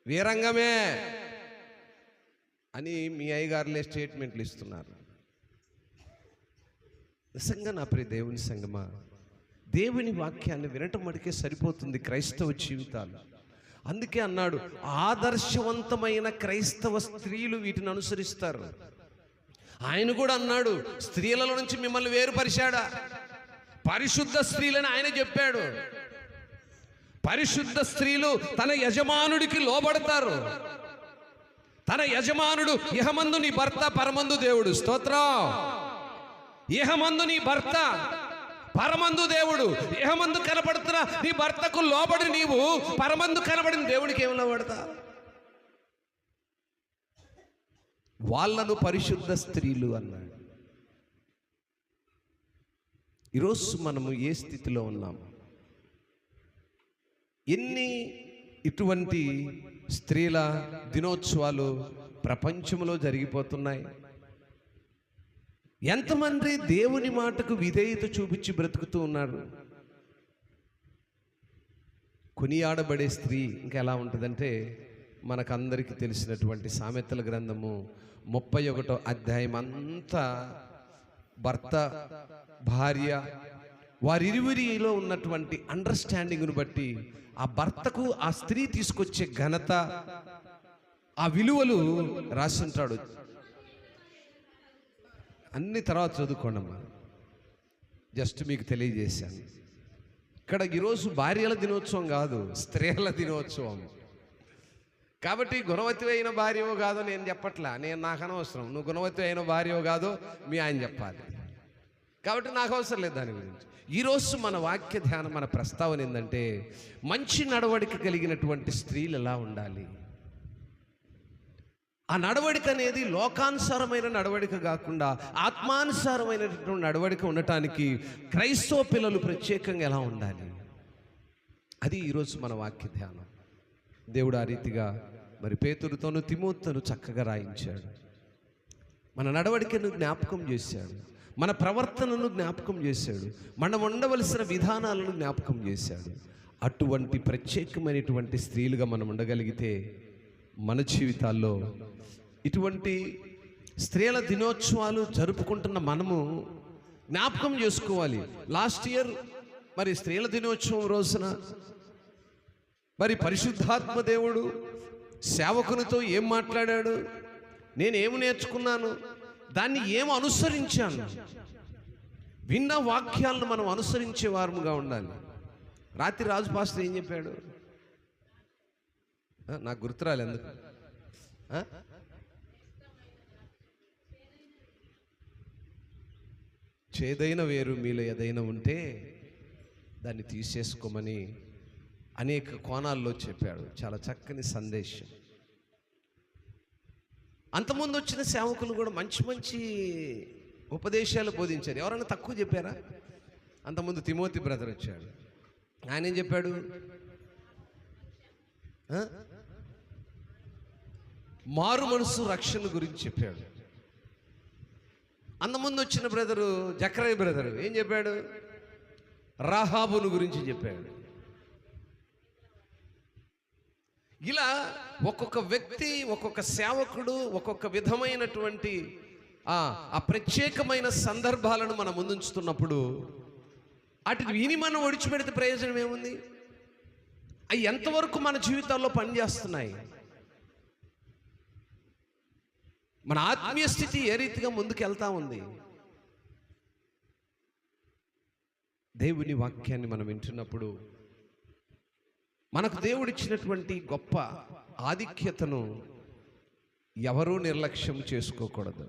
వీరంగమే అని మీ అయ్యగారులే స్టేట్మెంట్లు ఇస్తున్నారు. నిజంగా నా ప్రియ దేవుని సంగమా, దేవుని వాక్యాన్ని వినటం మటుకే సరిపోతుంది క్రైస్తవ జీవితాలు. అందుకే అన్నాడు, ఆదర్శవంతమైన క్రైస్తవ స్త్రీలు వీటిని అనుసరిస్తారు. ఆయన కూడా అన్నాడు, స్త్రీల నుంచి మిమ్మల్ని వేరుపరిచాడా? పరిశుద్ధ స్త్రీలని ఆయన చెప్పాడు. పరిశుద్ధ స్త్రీలు తన యజమానుడికి లోబడతారు. తన యజమానుడు ఇహమందు నీ భర్త, పరమందు దేవుడు. స్తోత్రం. ఇహమందు నీ భర్త, పరమందు దేవుడు. ఇహమందు కనబడుతున్న నీ భర్తకు లోబడి నీవు పరమందు కనబడిన దేవుడికి ఏం లోబడతా? వాళ్ళను పరిశుద్ధ స్త్రీలు అన్నాడు. ఈరోజు మనము ఏ స్థితిలో ఉన్నాము? ఎన్ని ఇటువంటి స్త్రీల దినోత్సవాలు ప్రపంచంలో జరిగిపోతున్నాయి. ఎంతమంది దేవుని మాటకు విధేయత చూపించి బ్రతుకుతూ ఉన్నారు. కొనియాడబడే స్త్రీ ఇంకా ఎలా ఉంటుందంటే, మనకందరికీ తెలిసినటువంటి సామెతల గ్రంథము 31వ అధ్యాయం అంతా భర్త భార్య వారిరువురిలో ఉన్నటువంటి అండర్స్టాండింగ్ను బట్టి ఆ భర్తకు ఆ స్త్రీ తీసుకొచ్చే ఘనత, ఆ విలువలు రాసి ఉంటాడు. అన్ని తర్వాత చదువుకోండమ్మా, జస్ట్ మీకు తెలియజేశాను. ఇక్కడ ఈరోజు భార్యల దినోత్సవం కాదు, స్త్రీల దినోత్సవం. కాబట్టి గుణవతి అయిన భార్యవో కాదో నేను చెప్పట్లా, నేను నాకు అనవసరం. నువ్వు గుణవతి అయిన భార్యవో కాదో మీ ఆయన చెప్పాలి. కాబట్టి నాకు అవసరం లేదు దాని గురించి. ఈరోజు మన వాక్య ధ్యానం, మన ప్రస్తావన ఏంటంటే, మంచి నడవడిక కలిగినటువంటి స్త్రీలు ఎలా ఉండాలి. ఆ నడవడిక అనేది లోకానుసారమైన నడవడిక కాకుండా ఆత్మానుసారమైనటువంటి నడవడిక ఉండటానికి క్రైస్తవ పిల్లలు ప్రత్యేకంగా ఎలా ఉండాలి, అది ఈరోజు మన వాక్య ధ్యానం. దేవుడు ఆ రీతిగా మరి పేతురుతోను తిమోతితోను చక్కగా రాయించాడు. మన నడవడికను జ్ఞాపకం చేశాడు, మన ప్రవర్తనను జ్ఞాపకం చేశాడు, మనం ఉండవలసిన విధానాలను జ్ఞాపకం చేశాడు. అటువంటి ప్రత్యేకమైనటువంటి స్త్రీలుగా మనం ఉండగలిగితే మన జీవితాల్లో ఇటువంటి స్త్రీల దినోత్సవాలు జరుపుకుంటున్న మనము జ్ఞాపకం చేసుకోవాలి. లాస్ట్ ఇయర్ మరి స్త్రీల దినోత్సవం రోజున మరి పరిశుద్ధాత్మ దేవుడు సేవకునితో ఏం మాట్లాడాడు, నేనేమి నేర్చుకున్నాను, దాన్ని ఏం అనుసరించాను, విన్న వాక్యాలను మనం అనుసరించే వారముగా ఉండాలి. రాత్రి రాజు పాస్టర్ ఏం చెప్పాడు నాకు గుర్తురాలి ఎందుకు. చేదైన వేరు మీలో ఏదైనా ఉంటే దాన్ని తీసేసుకోమని అనేక కోణాల్లో చెప్పాడు. చాలా చక్కని సందేశం. అంతకుముందు వచ్చిన సేవకులు కూడా మంచి మంచి ఉపదేశాలు బోధించారు. ఎవరైనా తక్కువ చెప్పారా? అంతకుముందు తిమోతి బ్రదర్ వచ్చాడు. ఆయన ఏం చెప్పాడు? మారు మనసు రక్షణ గురించి చెప్పాడు. అంతకుముందు వచ్చిన బ్రదరు జకరయ్య బ్రదరు ఏం చెప్పాడు? రాహాబును గురించి చెప్పాడు. ఇలా ఒక్కొక్క వ్యక్తి, ఒక్కొక్క సేవకుడు ఒక్కొక్క విధమైనటువంటి ఆ ప్రత్యేకమైన సందర్భాలను మనం ముందుంచుతున్నప్పుడు వాటిని విని మనం ఒడిచిపెడితే ప్రయోజనం ఏముంది? అవి ఎంతవరకు మన జీవితాల్లో పనిచేస్తున్నాయి? మన ఆత్మీయ స్థితి ఏ రీతిగా ముందుకు వెళ్తా ఉంది? దేవుని వాక్యాన్ని మనం వింటున్నప్పుడు మనకు దేవుడిచ్చినటువంటి గొప్ప ఆధిక్యతను ఎవరూ నిర్లక్ష్యం చేసుకోకూడదు.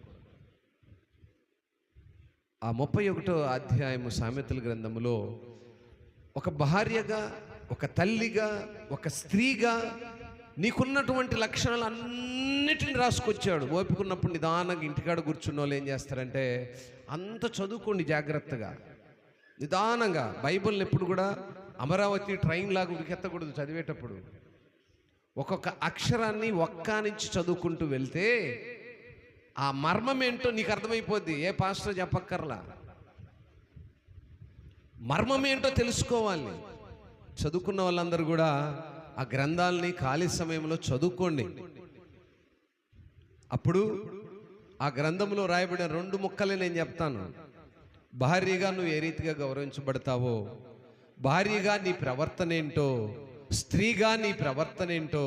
ఆ 31వ అధ్యాయము సామెతల గ్రంథములో ఒక భార్యగా, ఒక తల్లిగా, ఒక స్త్రీగా నీకున్నటువంటి లక్షణాలు అన్నిటిని రాసుకొచ్చాడు. ఓపికన్నప్పుడు నిదానంగా ఇంటికాడ కూర్చున్న వాళ్ళు ఏం చేస్తారంటే అంత చదువుకోండి జాగ్రత్తగా, నిదానంగా. బైబిల్ని ఎప్పుడు కూడా అమరావతి ట్రైన్ లాగా ఉరికెత్తకూడదు. చదివేటప్పుడు ఒక్కొక్క అక్షరాన్ని ఒక్క నుంచి చదువుకుంటూ వెళ్తే ఆ మర్మం ఏంటో నీకు అర్థమైపోద్ది. ఏ పాస్టర్ చెప్పక్కర్లా, మర్మం ఏంటో తెలుసుకోవాలి. చదువుకున్న వాళ్ళందరూ కూడా ఆ గ్రంథాలని ఖాళీ సమయంలో చదువుకోండి. అప్పుడు ఆ గ్రంథంలో రాయబడిన 2 ముక్కలే నేను చెప్తాను. భార్యగా నువ్వు ఏ రీతిగా గౌరవించబడతావో, భార్యగా నీ ప్రవర్తన ఏంటో, స్త్రీగా నీ ప్రవర్తన ఏంటో,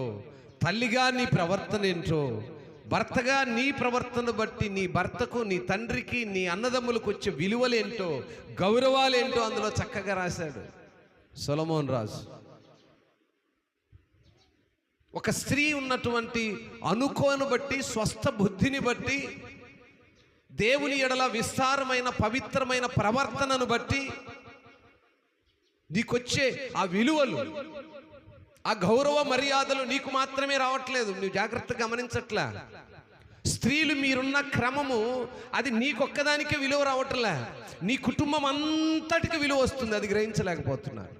తల్లిగా నీ ప్రవర్తన ఏంటో, భర్తగా నీ ప్రవర్తన బట్టి నీ భర్తకు, నీ తండ్రికి, నీ అన్నదమ్ములకు వచ్చే విలువలేంటో, గౌరవాలేంటో అందులో చక్కగా రాశాడు సొలొమోన్ రాజు. ఒక స్త్రీ ఉన్నటువంటి అనుకోను బట్టి, స్వస్థ బుద్ధిని బట్టి, దేవుని ఎడల విస్తారమైన పవిత్రమైన ప్రవర్తనను బట్టి నీకొచ్చే ఆ విలువలు, ఆ గౌరవ మర్యాదలు నీకు మాత్రమే రావట్లేదు. నువ్వు జాగ్రత్తగా గమనించట్లా. స్త్రీలు మీరున్న క్రమము అది నీకొక్కదానికే విలువ రావట్లే, నీ కుటుంబం అంతటికి విలువ వస్తుంది. అది గ్రహించలేకపోతున్నారు.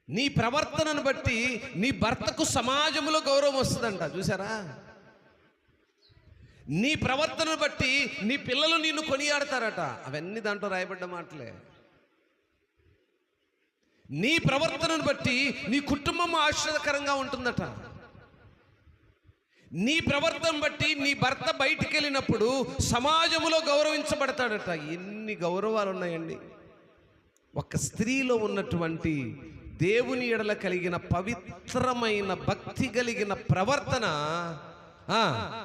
నీ ప్రవర్తనను బట్టి నీ భర్తకు సమాజంలో గౌరవం వస్తుందంట. చూసారా? నీ ప్రవర్తనను బట్టి నీ పిల్లలు నిన్ను కొనియాడతారట. అవన్నీ దాంట్లో రాయబడ్డ మాటలే. నీ ప్రవర్తనను బట్టి నీ కుటుంబం ఆశ్చర్యకరంగా ఉంటుందట. నీ ప్రవర్తన బట్టి నీ భర్త బయటికి వెళ్ళినప్పుడు సమాజంలో గౌరవించబడతాడట. ఎన్ని గౌరవాలు ఉన్నాయండి! ఒక స్త్రీలో ఉన్నటువంటి దేవుని ఎడల కలిగిన పవిత్రమైన భక్తి కలిగిన ప్రవర్తన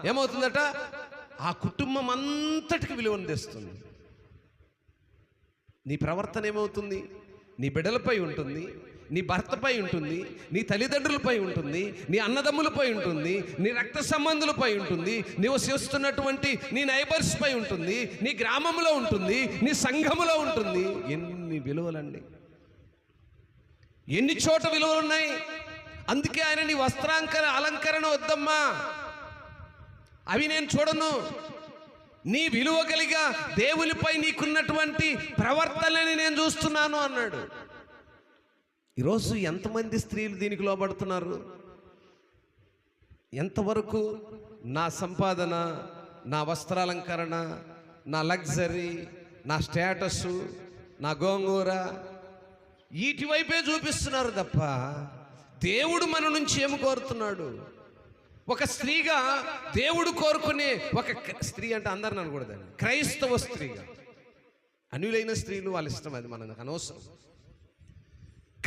ఏమవుతుందట? ఆ కుటుంబం అంతటికి విలువను తెస్తుంది. నీ ప్రవర్తన ఏమవుతుంది? నీ బిడ్డలపై ఉంటుంది, నీ భర్తపై ఉంటుంది, నీ తల్లిదండ్రులపై ఉంటుంది, నీ అన్నదమ్ములపై ఉంటుంది, నీ రక్త సంబంధులపై ఉంటుంది, నీవు చేస్తున్నటువంటి నీ నైబర్స్ పై ఉంటుంది, నీ గ్రామంలో ఉంటుంది, నీ సంఘములో ఉంటుంది. ఎన్ని విలువలండి! ఎన్ని చోట విలువలు ఉన్నాయి! అందుకే ఆయన నీ అలంకరణ వద్దమ్మా, అవి నేను చూడను, నీ విలువ కలిగా దేవునిపై నీకున్నటువంటి ప్రవర్తనని నేను చూస్తున్నాను అన్నాడు. ఈరోజు ఎంతమంది స్త్రీలు దీనికి లోబడుతున్నారు? ఎంతవరకు నా సంపాదన, నా వస్త్రాలంకరణ, నా లగ్జరీ, నా స్టేటస్, నా గోంగూర, వీటి వైపే చూపిస్తున్నారు తప్ప దేవుడు మన నుంచి ఏమి కోరుతున్నాడు? ఒక స్త్రీగా దేవుడు కోరుకునే ఒక స్త్రీ అంటే అందరిని అనకూడదండి, క్రైస్తవ స్త్రీగా. అన్యులైన స్త్రీలు వాళ్ళ ఇష్టం, అది మనకు అనవసరం.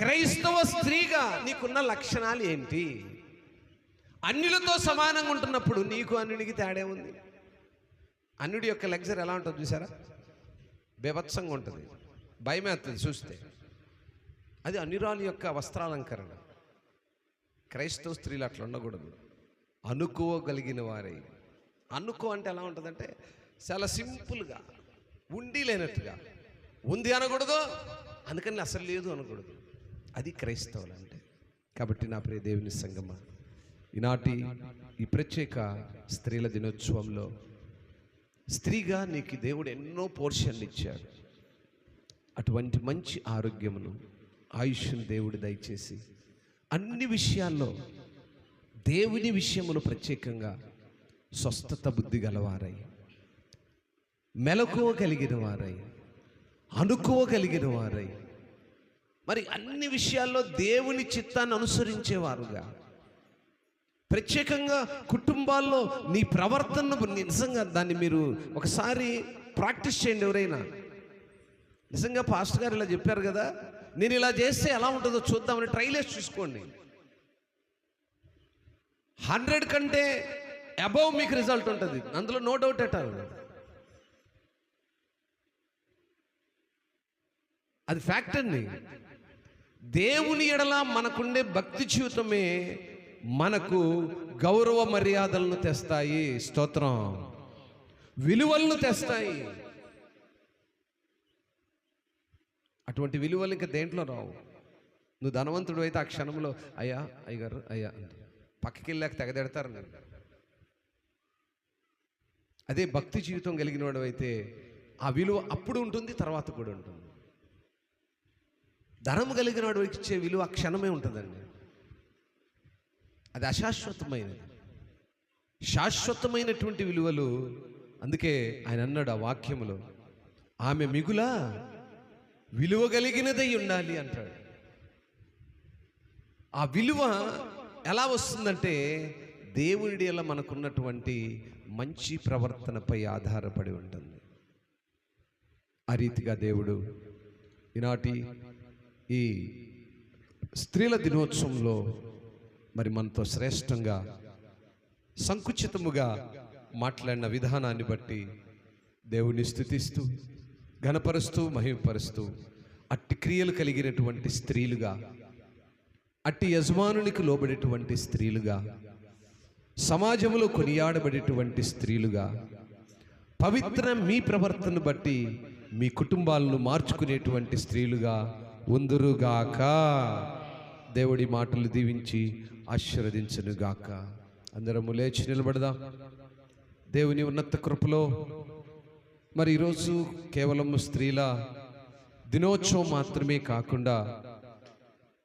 క్రైస్తవ స్త్రీగా నీకున్న లక్షణాలు ఏంటి? అన్యులతో సమానంగా ఉంటున్నప్పుడు నీకు అన్యునికి తేడా ఉంది. అన్యుడి యొక్క లగ్జరీ ఎలా ఉంటుంది చూసారా? బేభత్సంగా ఉంటుంది, భయమేస్తుంది చూస్తే. అది అన్యురాలు యొక్క వస్త్రాలంకరణ. క్రైస్తవ స్త్రీలు అట్లా ఉండకూడదు. అనుకోగలిగిన వారై. అనుకో అంటే ఎలా ఉంటుందంటే చాలా సింపుల్గా, ఉండి లేనట్టుగా. ఉంది అనకూడదు, అందుకని అసలు లేదు అనకూడదు. అది క్రైస్తవులు అంటే. కాబట్టి నా ప్రియ దేవుని సంగమా, ఈనాటి ఈ ప్రత్యేక స్త్రీల దినోత్సవంలో స్త్రీగా నీకు దేవుడు ఎన్నో పోర్షన్లు ఇచ్చాడు. అటువంటి మంచి ఆరోగ్యమును, ఆయుష్ను దేవుడు దయచేసి అన్ని విషయాల్లో దేవుని విషయమును ప్రత్యేకంగా స్వస్థత బుద్ధి గలవారై, మెలకువగలిగిన వారై, అనుకోగలిగిన వారై, మరి అన్ని విషయాల్లో దేవుని చిత్తాన్ని అనుసరించేవారుగా, ప్రత్యేకంగా కుటుంబాల్లో నీ ప్రవర్తనను నిజంగా దాన్ని మీరు ఒకసారి ప్రాక్టీస్ చేయండి. ఎవరైనా నిజంగా పాస్టర్ గారు ఇలా చెప్పారు కదా, నేను ఇలా చేస్తే ఎలా ఉంటుందో చూద్దామని ట్రైల్ వేసి చూసుకోండి. 100 కంటే అబౌవ్ మీకు రిజల్ట్ ఉంటుంది, అందులో నో డౌట్ అంటారు. అది ఫ్యాక్ట్ అండి. దేవుని ఎడల మనకుండే భక్తి జీవితమే మనకు గౌరవ మర్యాదలను తెస్తాయి. స్తోత్రం. విలువలను తెస్తాయి. అటువంటి విలువలు ఇంకా దేంట్లో రావు. నువ్వు ధనవంతుడు అయితే ఆ క్షణంలో అయ్యా, అయ్యగారు, అయ్యా అంటే పక్కకి వెళ్ళాక తెగదెడతారు. అదే భక్తి జీవితం కలిగిన వాడు అయితే ఆ విలువ అప్పుడు ఉంటుంది, తర్వాత కూడా ఉంటుంది. ధనం కలిగిన వాడు ఇచ్చే విలువ ఆ క్షణమే ఉంటుందండి. అది అశాశ్వతమైనది. శాశ్వతమైనటువంటి విలువలు. అందుకే ఆయన అన్నాడు ఆ వాక్యములో, ఆమె మిగుల విలువ కలిగినదై ఉండాలి అంటాడు. ఆ విలువ ఎలా వస్తుందంటే దేవుడి ఎలా మనకున్నటువంటి మంచి ప్రవర్తనపై ఆధారపడి ఉంటుంది. ఆ రీతిగా దేవుడు ఈనాటి ఈ స్త్రీల దినోత్సవంలో మరి మనతో శ్రేష్టంగా సంకుచితముగా మాట్లాడిన విధానాన్ని బట్టి దేవుని స్తుతిస్తూ, ఘనపరుస్తూ, మహిమపరుస్తూ, అట్టి క్రియలు కలిగినటువంటి స్త్రీలుగా, అట్టి యజమానునికి లోబడేటువంటి స్త్రీలుగా, సమాజంలో కొనియాడబడేటువంటి స్త్రీలుగా, పవిత్ర మీ ప్రవర్తనను బట్టి మీ కుటుంబాలను మార్చుకునేటువంటి స్త్రీలుగా ఉందురుగాక. దేవుడి మాటలు దీవించి ఆశీర్వదించునుగాక. అందరము లేచి నిలబడదాం. దేవుని ఉన్నత కృపలో మరి ఈరోజు కేవలం స్త్రీల దినోత్సవం మాత్రమే కాకుండా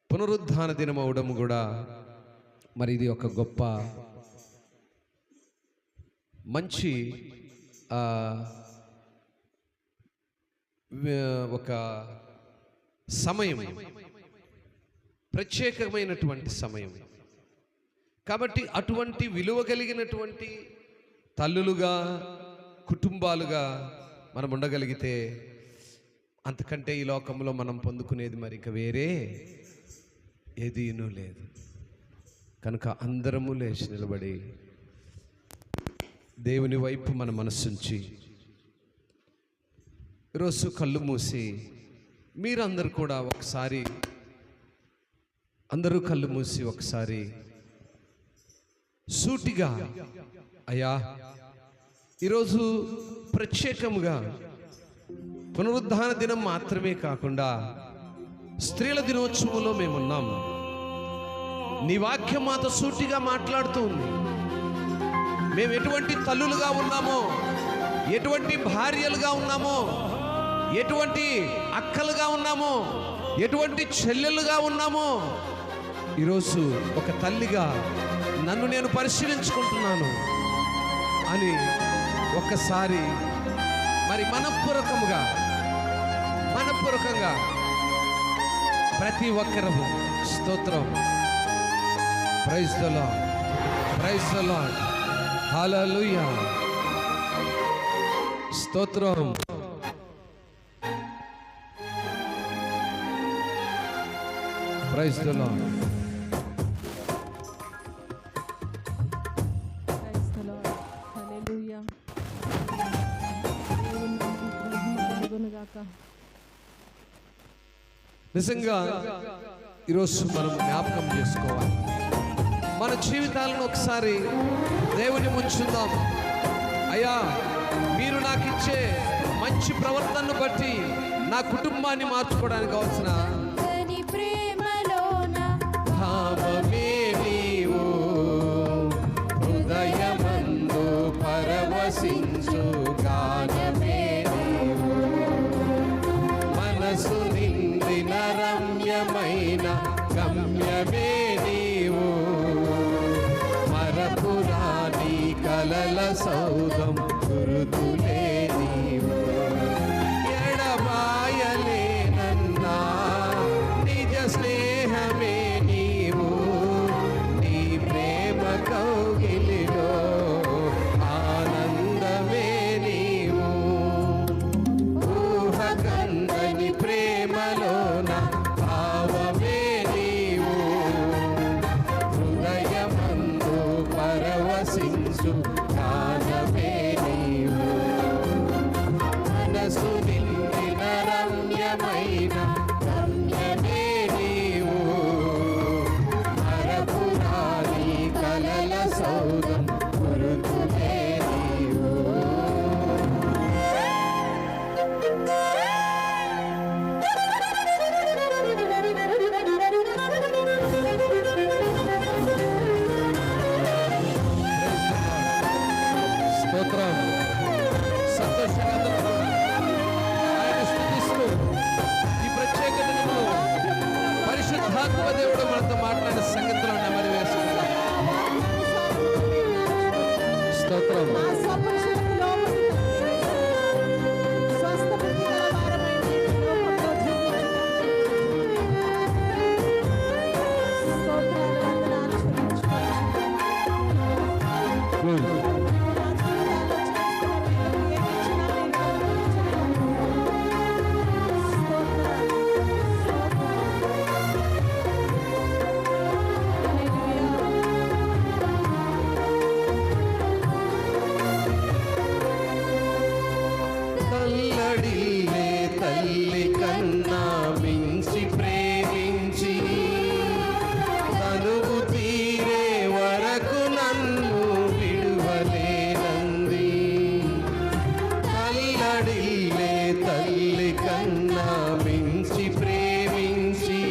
పునరుద్ధాన దినం అవడం కూడా మరి ఇది ఒక గొప్ప మంచి ఒక సమయం, ప్రత్యేకమైనటువంటి సమయం. కాబట్టి అటువంటి విలువ కలిగినటువంటి తల్లులుగా, కుటుంబాలుగా మనం ఉండగలిగితే అంతకంటే ఈ లోకంలో మనం పొందుకునేది మరి ఇక వేరే ఏదీనూ లేదు. కనుక అందరము లేచి నిలబడి దేవుని వైపు మన మనస్సుంచి ఈరోజు కళ్ళు మూసి మీరందరూ కూడా ఒకసారి, అందరూ కళ్ళు మూసి ఒకసారి సూటిగా, అయ్యా ఈరోజు ప్రత్యేకముగా పునరుద్ధాన దినం మాత్రమే కాకుండా స్త్రీల దినోత్సవంలో మేమున్నాం. నీ వాక్యం మాతో సూటిగా మాట్లాడుతూ ఉంది. మేము ఎటువంటి తల్లులుగా ఉన్నామో, ఎటువంటి భార్యలుగా ఉన్నామో, ఎటువంటి అక్కలుగా ఉన్నామో, ఎటువంటి చెల్లెలుగా ఉన్నామో, ఈరోజు ఒక తల్లిగా నన్ను నేను పరిశీలించుకుంటున్నాను అని ఒక్కసారి మరి మనపూర్వకంగా ప్రతి ఒక్కరము స్తోత్రం, praise the Lord. Praise the Lord. Hallelujah. స్తోత్రం. Praise the Lord. Praise the Lord. Hallelujah. దేవుని మహిమ కలుగునుగాక. నిజంగా ఈరోజు మనం జ్ఞాపకం చేసుకోవాలి. మన జీవితాలను ఒకసారి దేవుని ముంచుదాం. అయ్యా, మీరు నాకు ఇచ్చే మంచి ప్రవర్తనను బట్టి నా కుటుంబాన్ని మార్చుకోవడానికి కావాల్సిన భావమే నీవు, హృదయమందు పరవశించు గానమే నీవు, మనసు నిండిన రమ్యమైన గమ్యమే నీవు, మరపురాని కలల సౌధం గురుతులే నీవు, ఎడబాయలేనన్నా నిజ స్నేహమే నీవు, నీ ప్రేమ కౌగిలిలో ఆనందమే నీవు, ఊహకందని ప్రేమలోన భావమే నీవు, హృదయమందు పరవశించు గానమే నీవు, మనసు నిండిన రమ్యమైన గమ్యమే నీవు, మరపురాని కలల సౌధం గురుతులే నీవు. స్తోత్రం. సంతోషంగా అందరూ కూడా ఆయన స్తుతిస్తూ ఈ ప్రత్యేక దినములో పరిశుద్ధాత్మ దేవుడు మనతో మాట్లాడిన సంగతులను నెమరు వేసుకుందాం. స్తోత్రం. ఆ స్వపురుషులకు లోబడి స్వస్థ బుద్ధి గల వారమై లోకంలో జీవించండి. స్తోత్రాలు, వందనాలు చెల్లించుకోండి. తల్లడిల్లే తల్లి కన్నా మించి ప్రేమించి తనువు తీరే వరకు నన్ను విడువలేనంది, తల్లడిల్లే తల్లి కన్నా మించి ప్రేమించి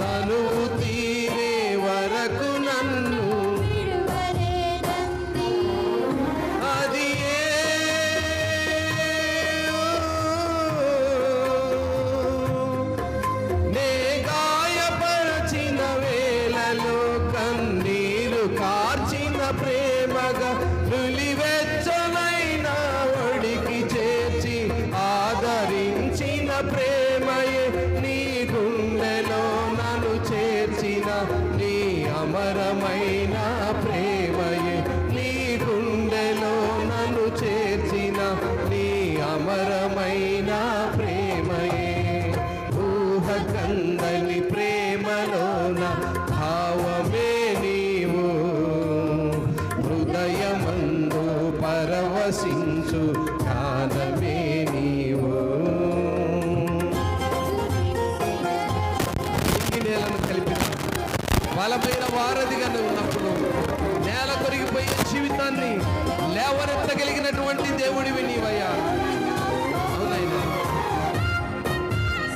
తనువు తీరే వరకు నన్ను అది నే గాయపరిచిన వేళలో కన్నీరు కార్చిన ప్రేమగా నులివెచ్చనైన ఒడికి చేర్చి ఆదరించిన ప్రేమయే, నీ గుండెలో నన్ను చేర్చిన నీ అమరమైన ప్రేమయే, నీ గుండెలో నన్ను చేర్చిన నీ అమరమైన ప్రేమయే, ఊహకందని ప్రేమలోన భావమే నీవు, హృదయమందు పరవశించు గానమే నీవు. ఈ నేలను కలిపిన బలమైన వారధిగా నువ్వు ఉన్నప్పుడు నేల కొరిగిపోయే జీవితాన్ని లేవనెత్తగలిగినటువంటి దేవుడివి నీవయ్యా. అవునైనా.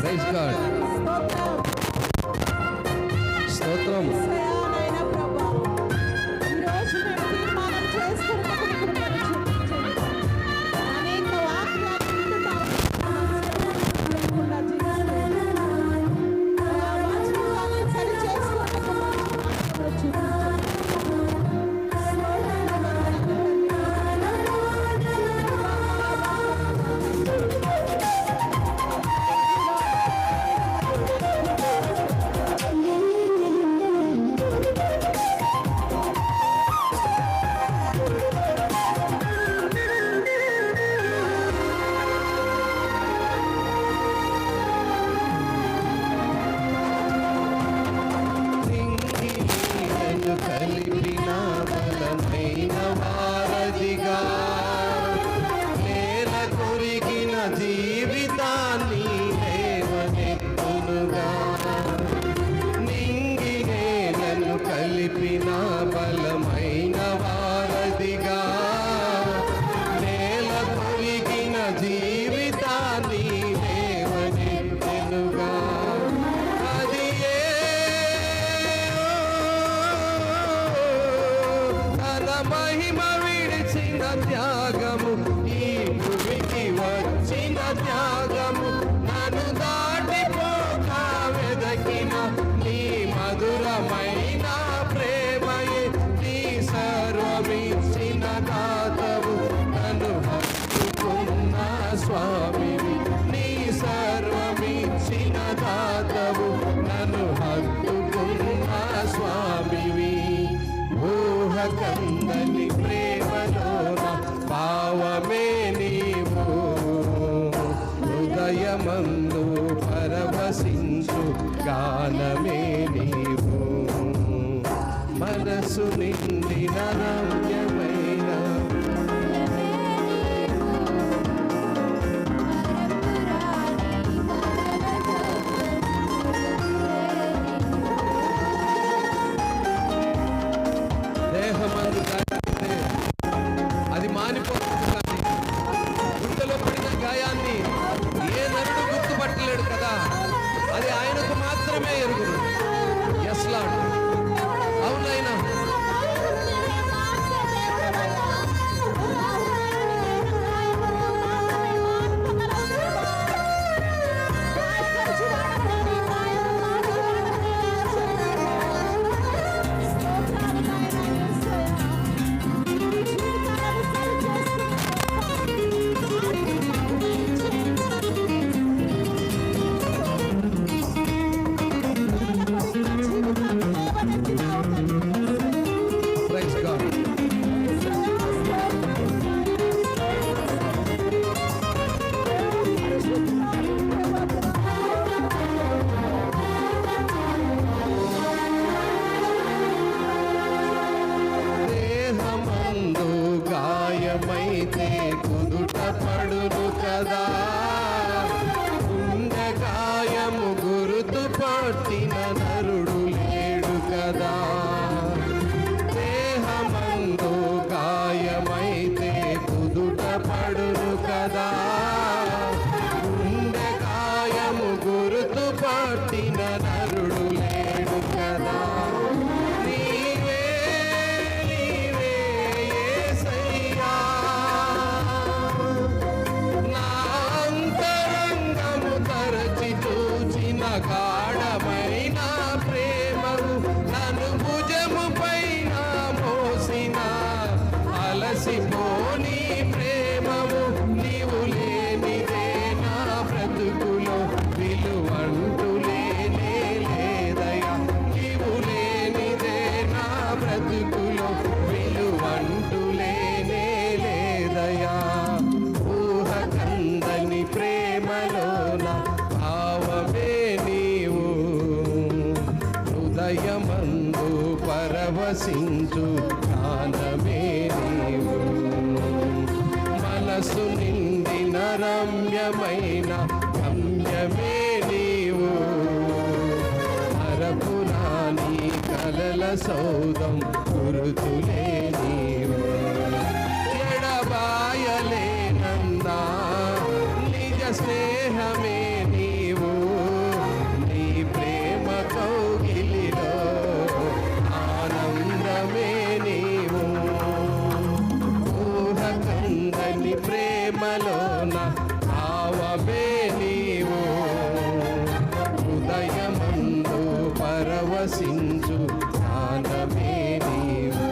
Praise God. స్తోత్రం. యేసయ్యా ప్రభువా, ఈ రోజు మేము తీర్మానం చేసుకున్నప్పుడు కృపను చూపించండి. అనేక వాక్యాలు వింటున్నాం, లేకుండా జీవిస్తున్నాం. మా జీవితాన్ని సరి చేసుకున్నప్పుడు మార్గములు చూపించండి. స్తోత్రాలు, త్యాగము, ఈ భూమికి వచ్చిన త్యాగము, నన్ను దాటిపోక వెదకిన నీ మధురమైన ప్రేమయే, నీ సర్వమిచ్చిన దాతవు, నన్ను హత్తుకున్న స్వామివి, నీ సర్వమిచ్చిన దాతవు, నన్ను హత్తుకున్న స్వామివి. ఊహ కందని ప్రేమలోన భావమే నీవు, హృదయమందు పరవశించు గానమే నీవు, మనసు నిండిన రమ్యమైన దేహమందు గాయమైతే అది మానిపోతుంది, కానీ గుండెలో పడిన గాయాన్ని ఏ నరుడు గుర్తుపట్టలేడు కదా, అది ఆయనకు మాత్రమే ఎరుగును. ఎస్ లార్డ్, అవునైనా ప్రైజ్ గాడ్. దేహమందు గాయమైతే కుదుట పడును కదా, గుండె గాయము గురుతు పట్టిన నరుడు లేడు కదా. దేహమందు గాయమైతే కుదుట పడును కదా, గుండె గాయము గురుతు పట్టిన నరుడు లేడు కదా. నీవే నీవే యేసయ్యా, నా అంతరంగము తరచి చూచిన గాఢమైన ప్రేమవు, నన్ను భుజము పైన మోసిన అలసిపోని ప్రేమవు, నీవు లేనిదే నా బ్రతుకులో విలువంటూ లేనే లేదయ్యా, నీవు లేనిదే నా బ్రతుకులో విలువంటూ లేనే లేదయ్యా. ఊహ కందని ప్రేమలోన భావమే నీవు, హృదయమందు పరవశించు గానమే నీవు, మనసు నిండిన రమ్యమైన గమ్యమే నీవు, మరపురాని కలల సౌధం గురుతులే నీవు, ఎడబాయలేనన్నా నిజ స్నేహమే నీవు, నీ ప్రేమ కౌగిలిలో ఆనందమే నీవు. ఊహ కందని ప్రేమలోన భావమే నీవు, హృదయమందు పరవశించు గానమే నీవు,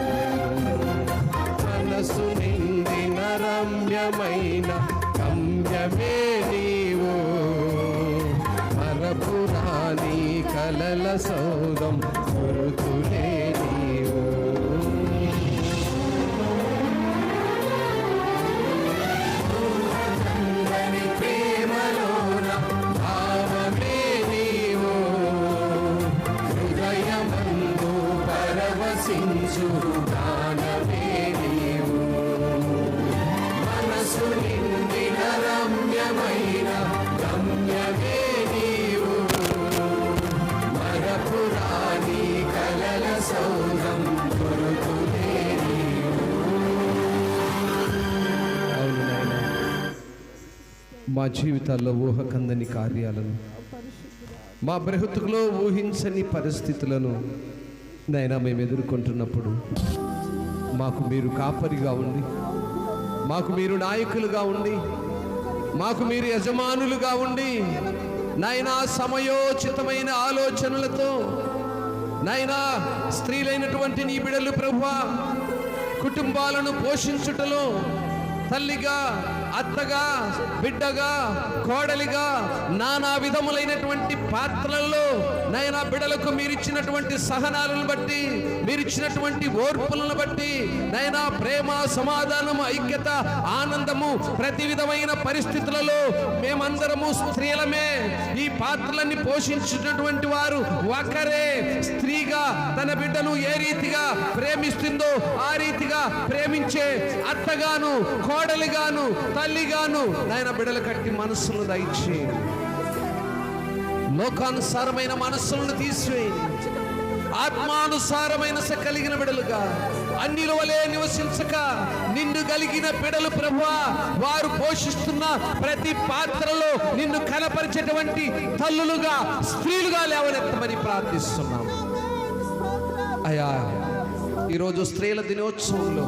మనసు నిండిన రమ్యమైన గమ్యమే నీవు, మరపురాని కలల సౌధం గురుతులే నీవు. ప్రేమలోన భావమే నీవు, హృదయమందు పరవశించు గానమే నీవు, మనసు నిండిన రమ్యమైన గమ్యమే నీవు, మరపురాని కలల సౌధం గురుతులే నీవు. అవును నాయనా, మా జీవితాల్లో ఊహ కందని కార్యాలను, మా బ్రతుకులో ఊహించని పరిస్థితులను నైనా మేము ఎదుర్కొంటున్నప్పుడు మాకు మీరు కాపరిగా ఉండి మాకు మీరు నాయకులుగా ఉండి, మాకు మీరు యజమానులుగా ఉండి, నాయనా సమయోచితమైన ఆలోచనలతో నాయనా స్త్రీలైనటువంటి నీ బిడ్డలు ప్రభువా కుటుంబాలను పోషించుటలో తల్లిగా, అత్తగా, బిడ్డగా, కోడలిగా నానా విధములైనటువంటి పాత్రలలో నైనా బిడ్డలకు మీరిచ్చినటువంటి సహనాలను బట్టి, మీరిచ్చినటువంటి ఓర్పులను బట్టి నైనా ప్రేమ, సమాధానము, ఐక్యత, ఆనందము ప్రతి విధమైన పరిస్థితులలో మేమందరము స్త్రీలమే. ఈ పాత్రలన్నీ పోషించినటువంటి వారు ఒకరే. స్త్రీగా తన బిడ్డను ఏ రీతిగా ప్రేమిస్తుందో ఆ రీతిగా ప్రేమించే అత్తగాను, కోడలిగాను, తల్లిగాను నాయన బిడ్డలు కట్టి మనస్సును దయచేయండి. లోకానుసారమైన మనస్సులను తీసివేయండి. ఆత్మానుసారమైన కలిగిన బిడలుగా అన్నిల వలె నివసించక నిన్ను కలిగిన బిడలు ప్రభువా వారు పోషిస్తున్న ప్రతి పాత్రలో నిన్ను కనపరిచేటువంటి తల్లులుగా, స్త్రీలుగా లేవనెత్తమని ప్రార్థిస్తున్నాం. అయ్యా, ఈరోజు స్త్రీల దినోత్సవంలో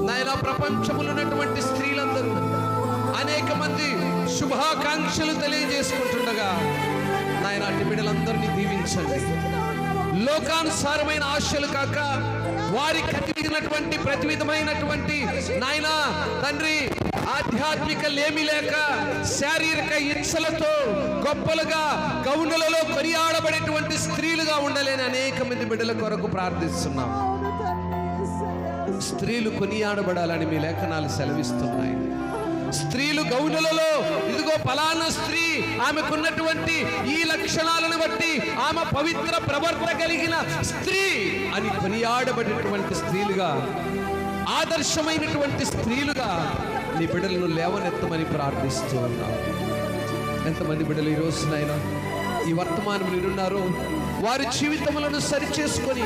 నాయనా ప్రపంచంలో ఉన్నటువంటి స్త్రీలందరూ అనేక మంది శుభాకాంక్షలు తెలియజేసుకుంటుండగా నాయన అట్టి బిడ్డలందరినీ దీవించండి. లోకానుసారమైన ఆశలు కాక వారికి కలిగినటువంటి ప్రతి విధమైనటువంటి నాయన తండ్రి ఆధ్యాత్మిక లేమి లేక శారీరక ఇచ్చలతో గొప్పలుగా గౌనులలో కొనియాడబడేటువంటి స్త్రీలుగా ఉండలేని అనేక మంది బిడ్డల కొరకు ప్రార్థిస్తున్నాం. స్త్రీలు కొనియాడబడాలని మీ లేఖనాలు సెలవిస్తున్నాయి. స్త్రీలు గౌనులలో ఇదిగో ఫలానా స్త్రీ ఆమెకున్నటువంటి ఈ లక్షణాలను బట్టి ఆమె పవిత్ర ప్రవర్తన కలిగిన స్త్రీ అని కొనియాడబడినటువంటి స్త్రీలుగా, ఆదర్శమైనటువంటి స్త్రీలుగా నీ బిడ్డలను లేవనెత్తమని ప్రార్థిస్తూ ఉన్నాం. ఎంతమంది బిడ్డలు ఈ రోజునైనా ఈ వర్తమానం వినున్నారు, వారి జీవితములను సరిచేసుకొని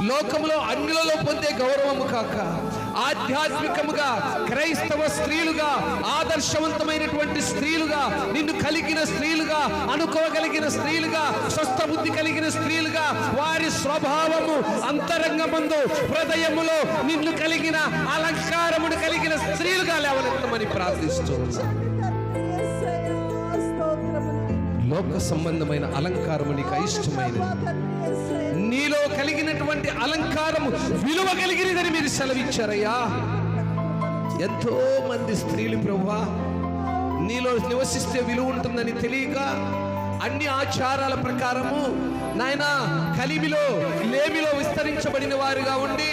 లోకంలో అన్యులలో పొందే గౌరవము కాక ఆధ్యాత్మికముగా క్రైస్తవ స్త్రీలుగా, ఆదర్శవంతమైనటువంటి స్త్రీలుగా, నిన్ను కలిగిన స్త్రీలుగా, అనుకోగలిగిన స్త్రీలుగా, స్వస్థ బుద్ధి కలిగిన స్త్రీలుగా, వారి స్వభావము అంతరంగమందు హృదయములో నిన్ను కలిగిన అలంకారమును కలిగిన స్త్రీలుగా లేవనెత్తమని ప్రార్థిస్తూ లోక సంబంధమైన అలంకారము నీకు అయిష్టమైనది. నీలో కలిగినటువంటి అలంకారము విలువ కలిగినదని మీరు సెలవిచ్చారయ్యా. ఎంతో మంది స్త్రీలు ప్రభువా నీలో నివసిస్తే విలువ ఉంటుందని తెలియక అన్ని ఆచారాల ప్రకారము నాయనా కలిమిలో, లేమిలో విస్తరించబడిన వారుగా ఉండి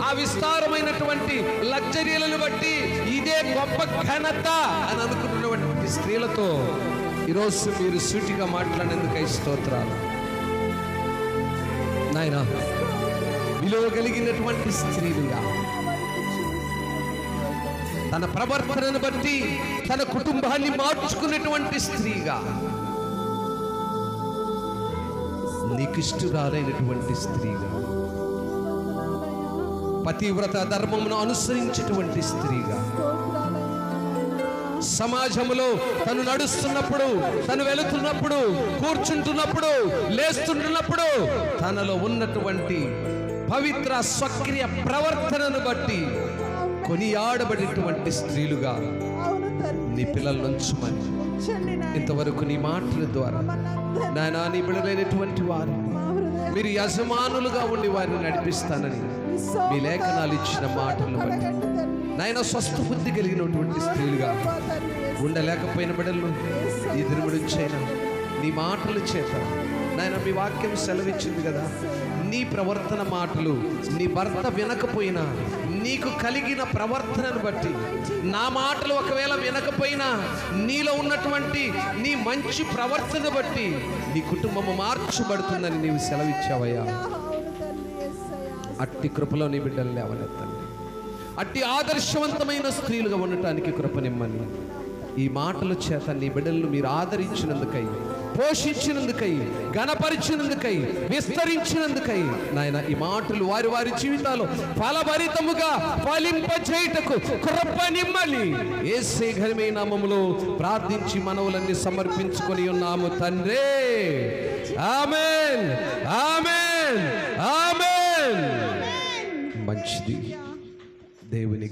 ఆ విస్తారమైనటువంటి లగ్జరీలను బట్టి ఇదే గొప్ప ఘనత అని అనుకుంటున్నటువంటి స్త్రీలతో ఈరోజు మీరు సూటిగా మాట్లాడేందుకై స్తోత్రాలు నాయనా. విలువ కలిగినటువంటి స్త్రీలుగా తన ప్రవర్తనను బట్టి తన కుటుంబాన్ని మార్చుకున్నటువంటి స్త్రీగా, నీకిష్టురాలైనటువంటి స్త్రీగా, పతివ్రత ధర్మమును అనుసరించేటువంటి స్త్రీగా, సమాజంలో తను నడుస్తున్నప్పుడు, తను వెళుతున్నప్పుడు, కూర్చుంటున్నప్పుడు, లేస్తుంటున్నప్పుడు తనలో ఉన్నటువంటి పవిత్ర స్వక్రియ ప్రవర్తనను బట్టి కొనియాడబడినటువంటి స్త్రీలుగా నీ పిల్లల నుంచమని ఇంతవరకు నీ మాటల ద్వారా నాయనా నీ బిడ్డలైనటువంటి వారు మీరు యజమానులుగా ఉండి వారిని నడిపిస్తానని మీ లేఖనాలు ఇచ్చిన మాటలను బట్టి నాయన స్వస్థ బుద్ధి కలిగినటువంటి స్త్రీలుగా ఉండలేకపోయిన బిడ్డలను ఈ దినముడిచ్చైనా నీ మాటల చేత నాయన మీ వాక్యం సెలవిచ్చింది కదా, నీ ప్రవర్తన మాటలు నీ భర్త వినకపోయినా నీకు కలిగిన ప్రవర్తనను బట్టి, నా మాటలు ఒకవేళ వినకపోయినా నీలో ఉన్నటువంటి నీ మంచి ప్రవర్తన బట్టి నీ కుటుంబము మార్చబడుతుందని నీవు సెలవిచ్చావయ్యా. అట్టి కృపలో నీ బిడ్డలు లేవనెత్తండి. అట్టి ఆదర్శవంతమైన స్త్రీలుగా ఉండటానికి కృపనిమ్మని ఈ మాటల చేత నీ బిడ్డలను మీరు ఆదరించినందుకై, పోషించినందుకై, గణపరిచినందుకై, విస్తరించినందుకై నాయన ఈ మాటలు వారి వారి జీవితాల్లో ఫలభరితముగా ఫలింపచేయుటకు కృపనిమ్మని యేసే ఘనమైన నామములో ప్రార్థించి మనవులన్నీ సమర్పించుకొని ఉన్నాము తండ్రి. ఆమేన్, ఆమేన్, ఆమేన్. మంచిది దేవుని